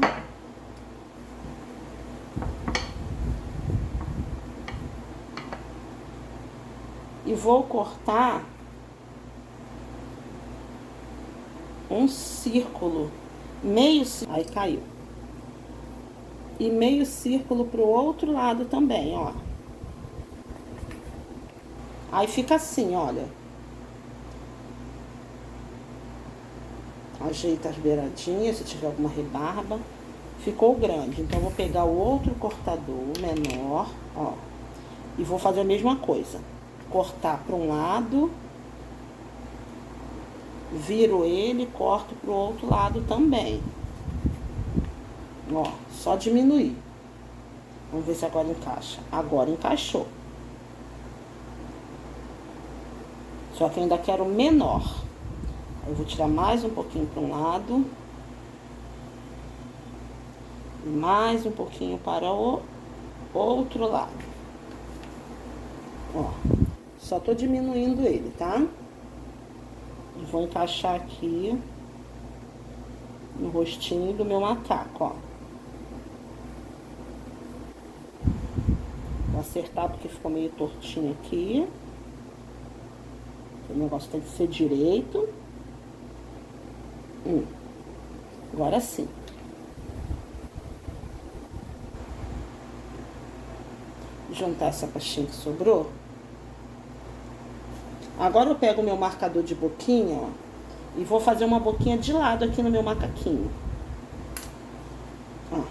E vou cortar um círculo, meio círculo, aí caiu. E meio círculo pro outro lado também, ó. Aí fica assim, olha. Ajeita as beiradinhas, se tiver alguma rebarba. Ficou grande, então eu vou pegar o outro cortador menor, ó. E vou fazer a mesma coisa. Cortar para um lado. Viro ele e corto pro outro lado também. Ó, só diminuir. Vamos ver se agora encaixa. Agora encaixou. Só que eu ainda quero menor. Eu vou tirar mais um pouquinho para um lado. E mais um pouquinho para o outro lado. Ó, só tô diminuindo ele, tá? E vou encaixar aqui no rostinho do meu macaco, ó. Vou acertar porque ficou meio tortinho aqui. O negócio tem que ser direito. Agora sim. Juntar essa pastinha que sobrou. Agora eu pego o meu marcador de boquinha, ó, e vou fazer uma boquinha de lado aqui no meu macaquinho. Ó.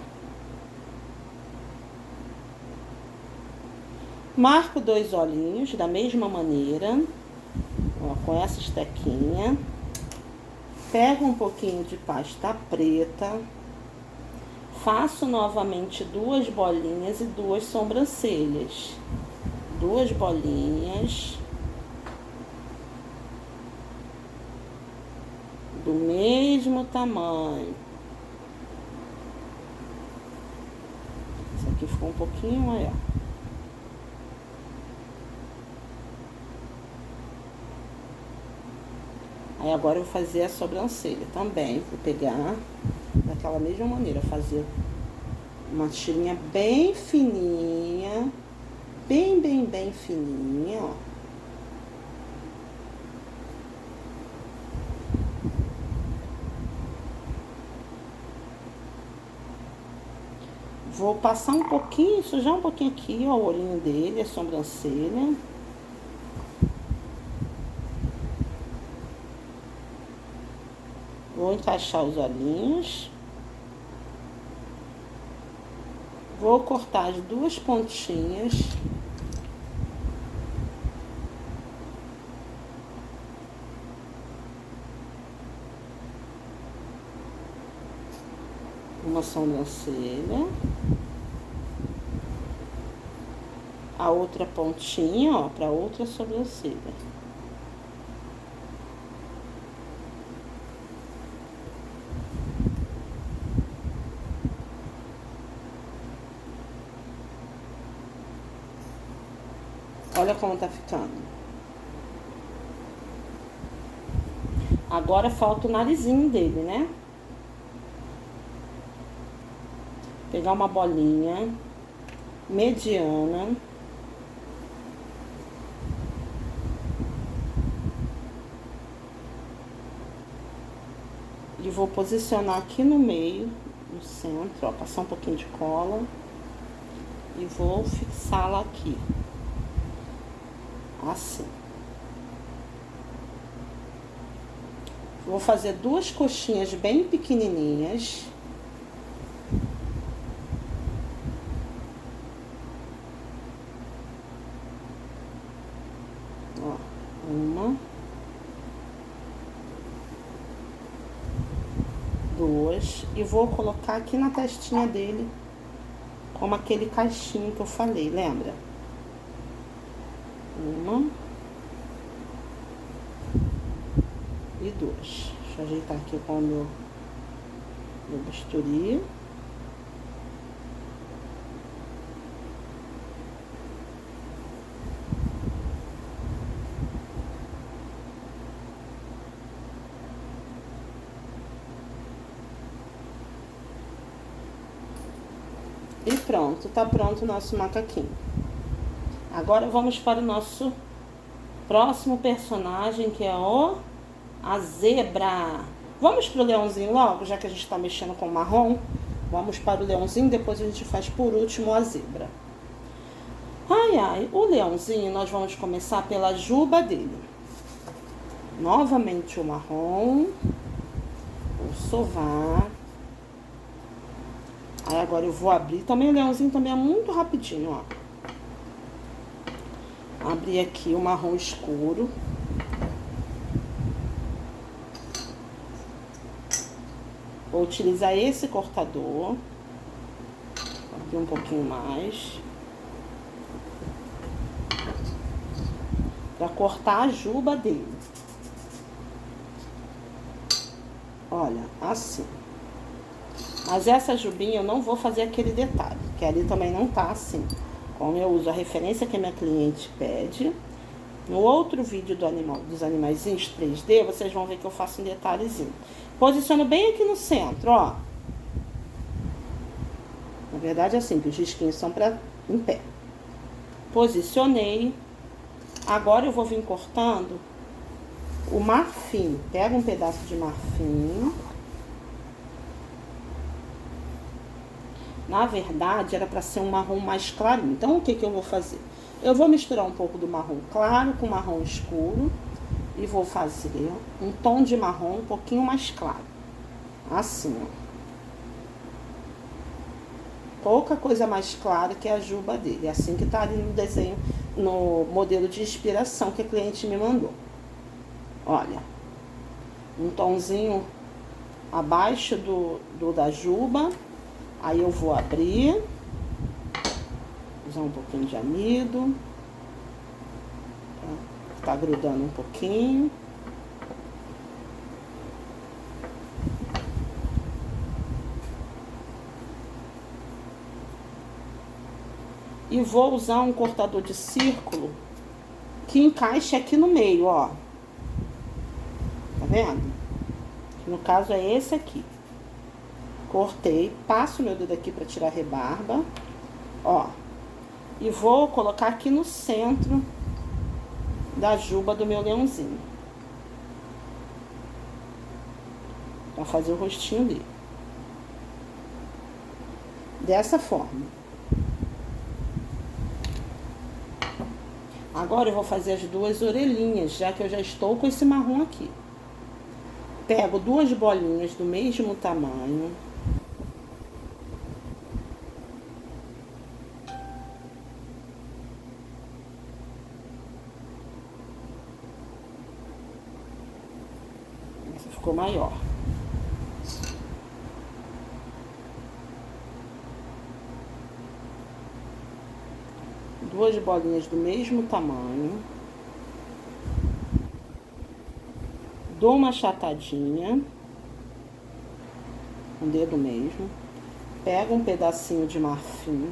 Marco 2 olhinhos da mesma maneira, ó, com essa estequinha. Pego um pouquinho de pasta preta. Faço novamente 2 bolinhas e 2 sobrancelhas. 2 bolinhas. Do mesmo tamanho. Esse aqui ficou um pouquinho maior. Aí agora eu vou fazer a sobrancelha também. Vou pegar daquela mesma maneira, fazer uma tirinha bem fininha. Bem fininha, ó. Vou passar um pouquinho, sujar um pouquinho aqui, ó, o olhinho dele, a sobrancelha. Vou encaixar os olhinhos. Vou cortar as 2 pontinhas. Uma sobrancelha. A outra pontinha, ó, para outra sobrancelha. Olha como tá ficando. Agora falta o narizinho dele, né? pegar uma bolinha mediana e vou posicionar aqui no meio, no centro, ó, passar um pouquinho de cola e vou fixá-la aqui, assim. Vou fazer duas coxinhas bem pequenininhas. Ó, uma, duas, e vou colocar aqui na testinha dele, como aquele caixinho que eu falei, lembra? Uma e duas. Deixa eu ajeitar aqui com o meu bisturi. E pronto, tá pronto o nosso macaquinho. Agora vamos para o nosso próximo personagem, que é a zebra. Vamos pro leãozinho logo, já que a gente tá mexendo com o marrom. Vamos para o leãozinho, depois a gente faz por último a zebra. Ai, ai, o leãozinho nós vamos começar pela juba dele. Novamente o marrom, o sovar. Aí agora eu vou abrir, também o leãozinho também é muito rapidinho, ó. Abrir aqui o marrom escuro. Vou utilizar esse cortador. Abrir um pouquinho mais. Pra cortar a juba dele. Olha, assim. Mas essa jubinha eu não vou fazer aquele detalhe, que ali também não tá assim. Como eu uso a referência que a minha cliente pede. No outro vídeo dos animaizinhos 3D, vocês vão ver que eu faço um detalhezinho. Posiciono bem aqui no centro, ó. Na verdade é assim, que os risquinhos são em pé. Posicionei. Agora eu vou vir cortando o marfim. Pega um pedaço de marfim. Na verdade, era para ser um marrom mais clarinho. Então, o que eu vou fazer? Eu vou misturar um pouco do marrom claro com marrom escuro. E vou fazer um tom de marrom um pouquinho mais claro. Assim, ó. Pouca coisa mais clara que a juba dele. Assim que tá ali no desenho, no modelo de inspiração que a cliente me mandou. Olha. Um tomzinho abaixo da juba. Aí eu vou abrir, usar um pouquinho de amido, tá grudando um pouquinho. E vou usar um cortador de círculo que encaixe aqui no meio, ó. Tá vendo? No caso é esse aqui. Cortei, passo meu dedo aqui pra tirar a rebarba, ó. E vou colocar aqui no centro da juba do meu leãozinho. Pra fazer o rostinho dele. Dessa forma. Agora eu vou fazer as duas orelhinhas, já que eu já estou com esse marrom aqui. Pego duas bolinhas do mesmo tamanho. Essa ficou maior. Duas bolinhas do mesmo tamanho. Dou uma achatadinha. Com o dedo mesmo. Pego um pedacinho de marfim.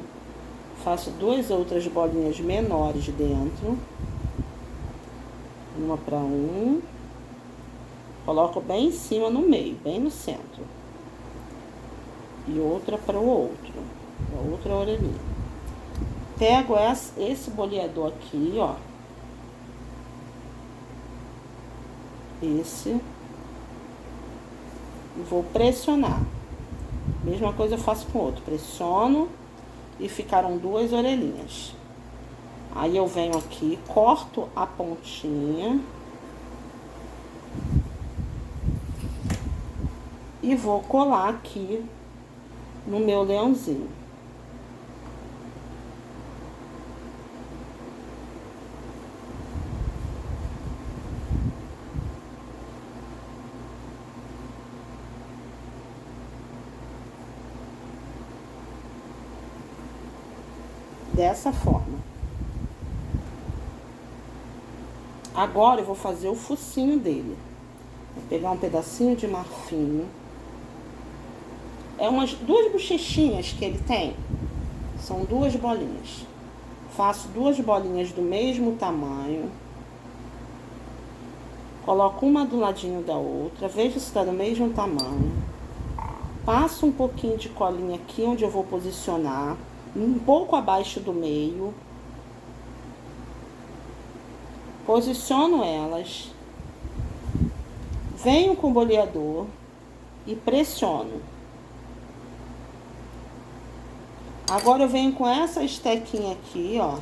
Faço duas outras bolinhas menores dentro. Uma para um. Coloco bem em cima no meio, bem no centro. e outra para o outro, a outra orelhinha. Pego esse boleador aqui, ó. Esse. E vou pressionar. Mesma coisa eu faço com o outro. Pressiono e ficaram duas orelhinhas. Aí eu venho aqui, corto a pontinha. E vou colar aqui no meu leãozinho. Dessa forma. Agora eu vou fazer o focinho dele. Vou pegar um pedacinho de marfim. É duas bochechinhas que ele tem. São duas bolinhas. Faço duas bolinhas do mesmo tamanho. Coloco uma do ladinho da outra. Vejo se tá do mesmo tamanho. Passo um pouquinho de colinha aqui onde eu vou posicionar. Um pouco abaixo do meio. Posiciono elas. Venho com o boleador e pressiono. Agora eu venho com essa estequinha aqui, ó,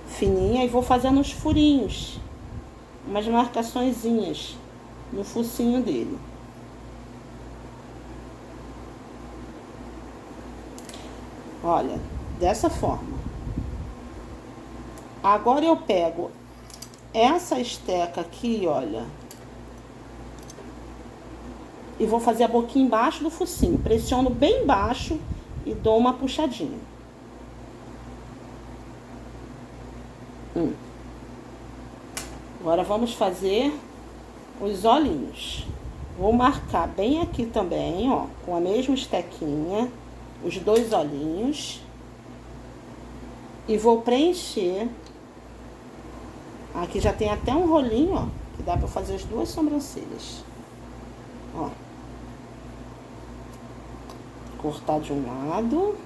fininha, e vou fazendo uns furinhos, umas marcaçõezinhas no focinho dele. Olha, dessa forma. Agora eu pego essa esteca aqui, olha, e vou fazer a boquinha embaixo do focinho. Pressiono bem baixo e dou uma puxadinha. Agora vamos fazer os olhinhos. Vou marcar bem aqui também, ó, com a mesma estequinha, os dois olhinhos. E vou preencher. Aqui já tem até um rolinho, ó, que dá pra fazer as duas sobrancelhas. Ó. Cortar de um lado.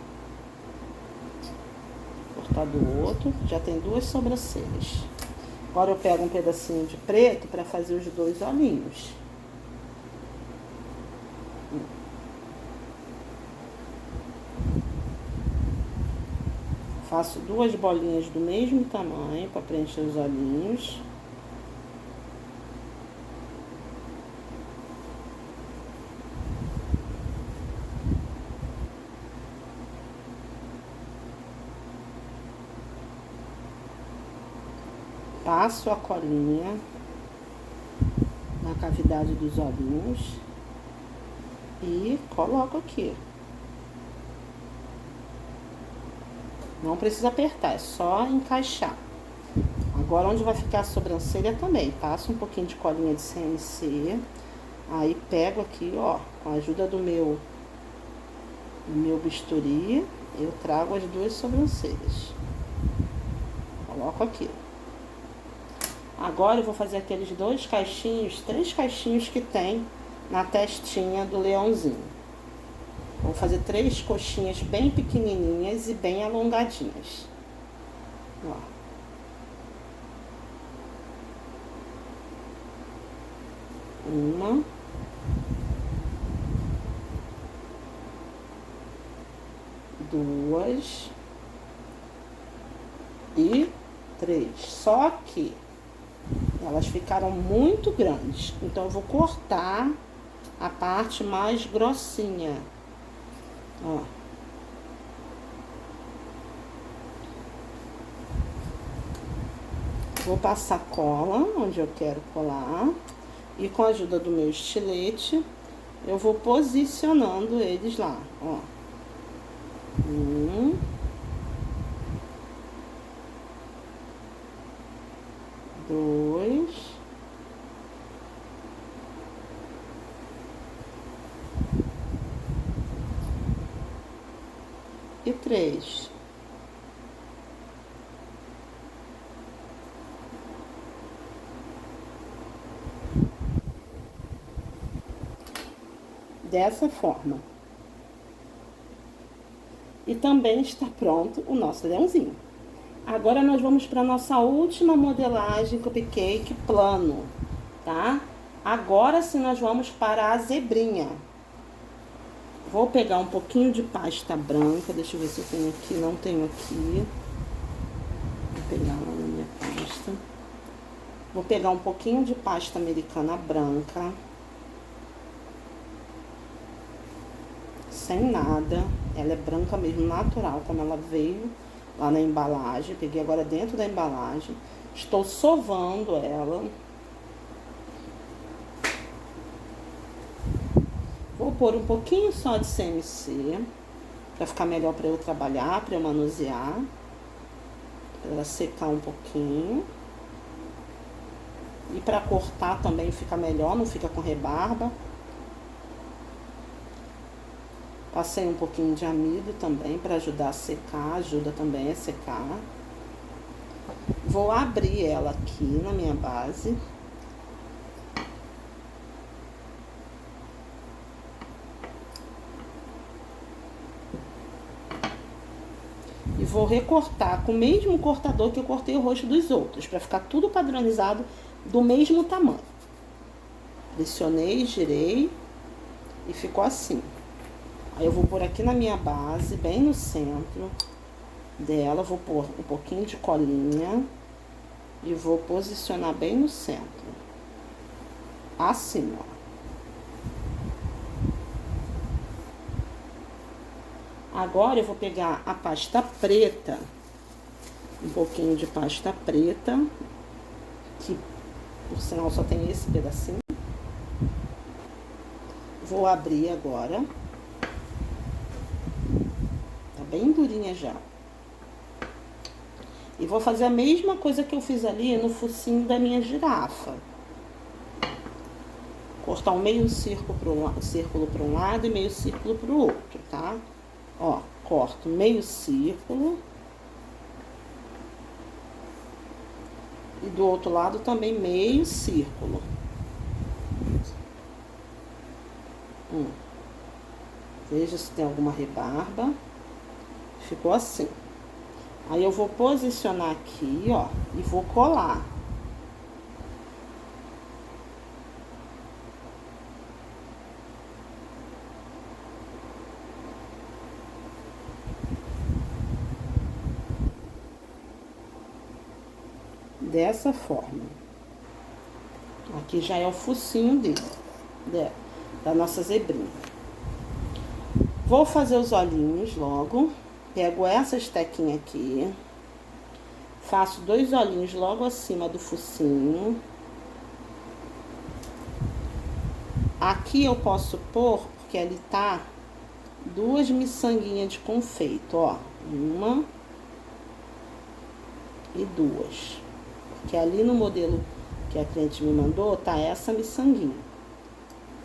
Cortar do outro. Já tem duas sobrancelhas. Agora eu pego um pedacinho de preto pra fazer os dois olhinhos. Faço duas bolinhas do mesmo tamanho pra preencher os olhinhos. Passo a colinha na cavidade dos olhinhos e coloco aqui. Não precisa apertar, é só encaixar. Agora, onde vai ficar a sobrancelha também, passo um pouquinho de colinha de CNC. Aí, pego aqui, ó, com a ajuda do meu bisturi, eu trago as duas sobrancelhas. Coloco aqui. Agora, eu vou fazer aqueles dois caixinhos, 3 caixinhos que tem na testinha do leãozinho. Vou fazer 3 coxinhas bem pequenininhas e bem alongadinhas. Ó. Uma. Duas. E 3. Só que elas ficaram muito grandes. Então, eu vou cortar a parte mais grossinha. Ó. Vou passar cola onde eu quero colar. E com a ajuda do meu estilete, eu vou posicionando eles lá, ó. 1. 2. E 3. Dessa forma. E também está pronto o nosso leãozinho. Agora nós vamos para nossa última modelagem cupcake plano, tá? Agora sim nós vamos para a zebrinha. Vou pegar um pouquinho de pasta branca, deixa eu ver se eu tenho aqui, não tenho aqui. Vou pegar lá na minha pasta. Vou pegar um pouquinho de pasta americana branca. Sem nada, ela é branca mesmo, natural, como ela veio lá na embalagem. Peguei agora dentro da embalagem. Estou sovando ela. Vou pôr um pouquinho só de CMC, para ficar melhor para eu trabalhar, para eu manusear. Para ela secar um pouquinho. E para cortar também fica melhor, não fica com rebarba. Passei um pouquinho de amido também para ajudar a secar, ajuda também a secar. Vou abrir ela aqui na minha base. E vou recortar com o mesmo cortador que eu cortei o rosto dos outros, para ficar tudo padronizado do mesmo tamanho. Pressionei, girei e ficou assim. Aí eu vou pôr aqui na minha base, bem no centro dela, vou pôr um pouquinho de colinha e vou posicionar bem no centro. Assim, ó. Agora eu vou pegar a pasta preta, um pouquinho de pasta preta, que por sinal só tem esse pedacinho. Vou abrir agora. Bem durinha já. E vou fazer a mesma coisa que eu fiz ali no focinho da minha girafa. Cortar um meio círculo para um lado e meio círculo para o outro, tá? Ó, corto meio círculo. E do outro lado também meio círculo. Veja se tem alguma rebarba. Ficou assim. Aí eu vou posicionar aqui, ó, e vou colar. Dessa forma. Aqui já é o focinho dele, da nossa zebrinha. Vou fazer os olhinhos logo. Pego essa estequinha aqui, faço 2 olhinhos logo acima do focinho. Aqui eu posso pôr, porque ali tá 2 miçanguinhas de confeito, ó. 1 e 2. Porque ali no modelo que a cliente me mandou, tá essa miçanguinha.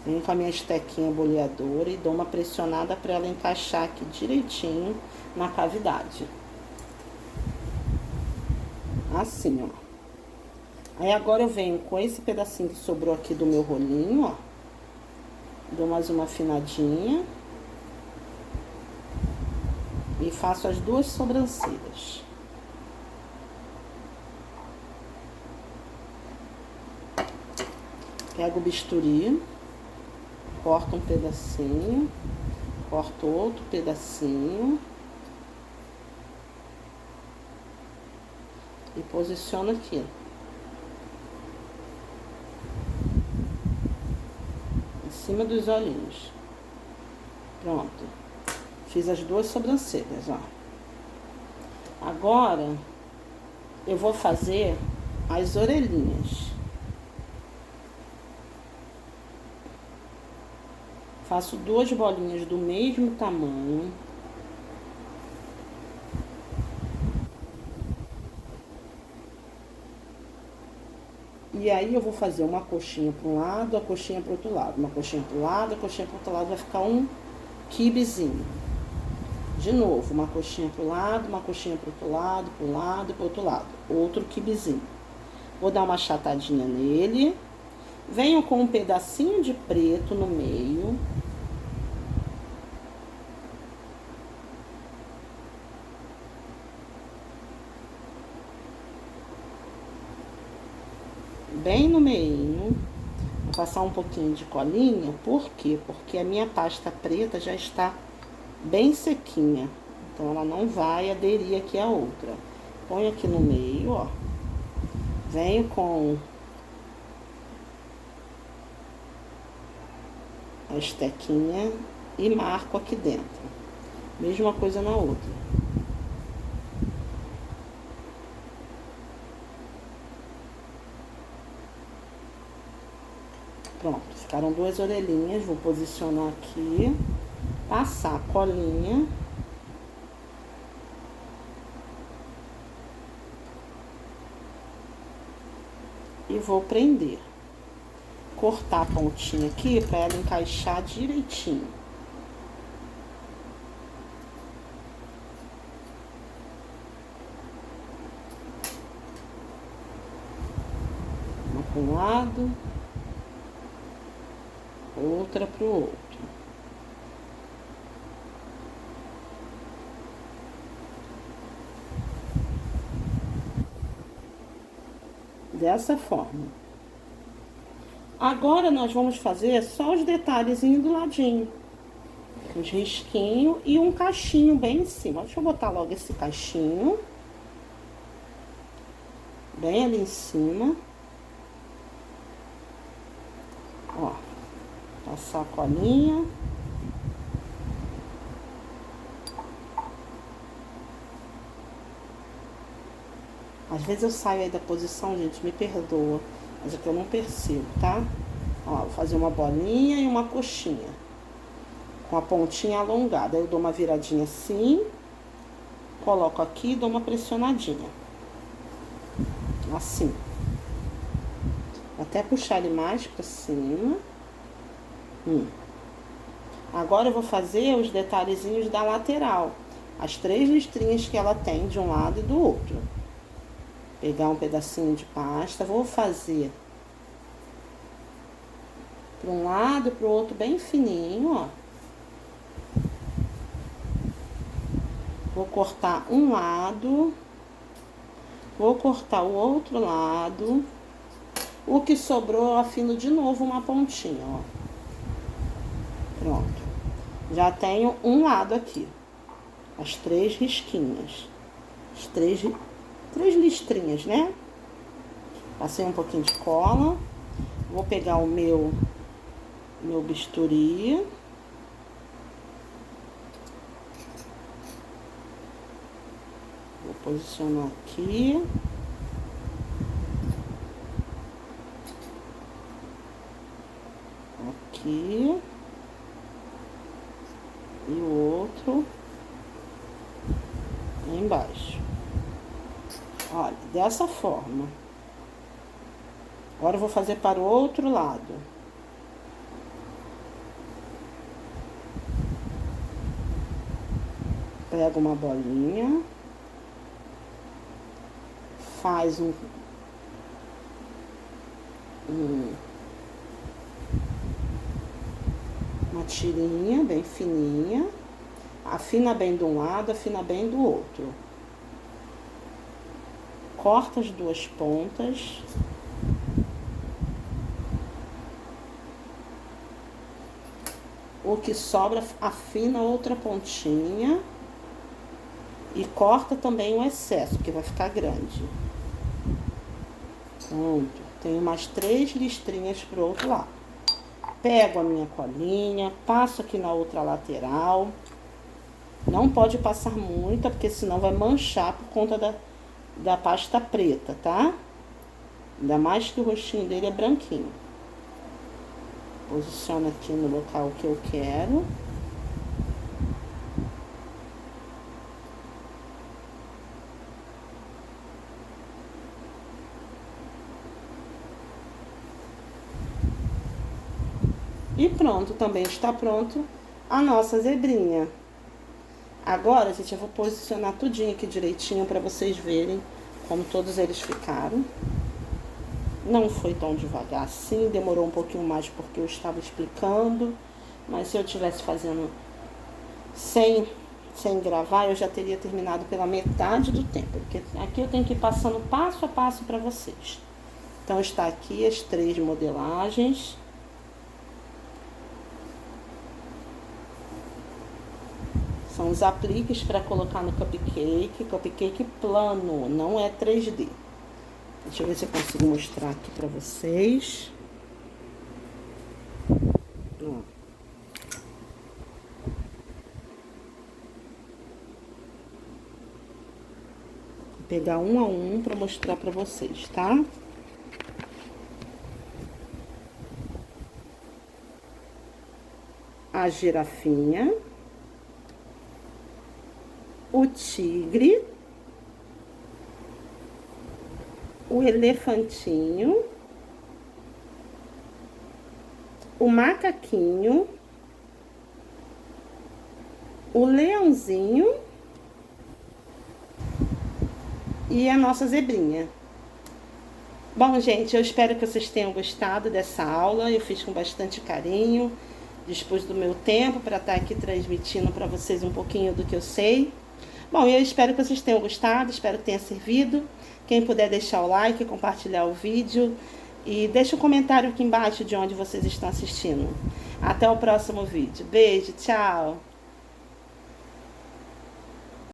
Venho com a minha estequinha boleadora e dou uma pressionada para ela encaixar aqui direitinho na cavidade. Assim, ó. Aí agora eu venho com esse pedacinho que sobrou aqui do meu rolinho, ó. Dou mais uma afinadinha. E faço as 2 sobrancelhas. Pego o bisturi. Corto um pedacinho, corto outro pedacinho e posiciono aqui. Em cima dos olhinhos. Pronto. Fiz as 2 sobrancelhas, ó. Agora, eu vou fazer as orelhinhas. Faço 2 bolinhas do mesmo tamanho. E aí eu vou fazer uma coxinha para um lado, a coxinha para o outro lado. Uma coxinha para o lado, a coxinha para o outro lado, vai ficar um quibezinho. De novo, uma coxinha para o lado, uma coxinha para o outro lado, para o lado, para o outro lado. Outro quibezinho. Vou dar uma achatadinha nele. Venho com um pedacinho de preto no meio. bem no meinho. Vou passar um pouquinho de colinha. Por quê? Porque a minha pasta preta já está bem sequinha. Então, ela não vai aderir aqui à outra. Põe aqui no meio, ó. Venho com a estequinha e marco aqui dentro. Mesma coisa na outra. Pronto, ficaram 2 orelhinhas. Vou posicionar aqui, passar a colinha. E vou prender. Cortar a pontinha aqui para ela encaixar direitinho. Uma para um lado, outra para o outro. Dessa forma. Agora, nós vamos fazer só os detalhezinhos do ladinho. Os risquinhos e um cachinho bem em cima. Deixa eu botar logo esse cachinho. Bem ali em cima. Ó. Passar a colinha. Às vezes eu saio aí da posição, gente, me perdoa. Mas é que eu não percebo, tá? Ó, vou fazer uma bolinha e uma coxinha. Com a pontinha alongada. Aí eu dou uma viradinha assim. Coloco aqui e dou uma pressionadinha. Assim. Até puxar ele mais pra cima. Agora eu vou fazer os detalhezinhos da lateral. As 3 listrinhas que ela tem de um lado e do outro. Pegar um pedacinho de pasta, vou fazer para um lado e para o outro bem fininho, ó. Vou cortar um lado, vou cortar o outro lado. O que sobrou eu afino de novo uma pontinha, ó. Pronto. Já tenho um lado aqui. As 3 risquinhas. As 3 listrinhas, né? Passei um pouquinho de cola. Vou pegar o meu bisturi. Vou posicionar aqui. Aqui. E o outro embaixo. Olha, dessa forma. Agora eu vou fazer para o outro lado. Pega uma bolinha. Faz uma tirinha bem fininha. Afina bem de um lado, afina bem do outro. Corta as 2 pontas. O que sobra, afina outra pontinha. E corta também o excesso, que vai ficar grande. Pronto. Tenho mais 3 listrinhas pro outro lado. Pego a minha colinha, passo aqui na outra lateral. Não pode passar muita, porque senão vai manchar por conta da pasta preta, tá? Ainda mais que o rostinho dele é branquinho. Posiciono aqui no local que eu quero. E pronto, também está pronto a nossa zebrinha. Agora, gente, eu vou posicionar tudinho aqui direitinho para vocês verem como todos eles ficaram. Não foi tão devagar assim, demorou um pouquinho mais porque eu estava explicando. Mas se eu estivesse fazendo sem gravar, eu já teria terminado pela metade do tempo. Porque aqui eu tenho que ir passando passo a passo para vocês. Então, está aqui as 3 modelagens. São os apliques para colocar no cupcake plano, não é 3D. Deixa eu ver se eu consigo mostrar aqui para vocês. Ó. Vou pegar um a um para mostrar para vocês, tá? A girafinha, o tigre, o elefantinho, o macaquinho, o leãozinho e a nossa zebrinha. Bom, gente, eu espero que vocês tenham gostado dessa aula. Eu fiz com bastante carinho, dispus do meu tempo para estar aqui transmitindo para vocês um pouquinho do que eu sei. Bom, eu espero que vocês tenham gostado, espero que tenha servido. Quem puder deixar o like, compartilhar o vídeo e deixa um comentário aqui embaixo de onde vocês estão assistindo. Até o próximo vídeo. Beijo, tchau!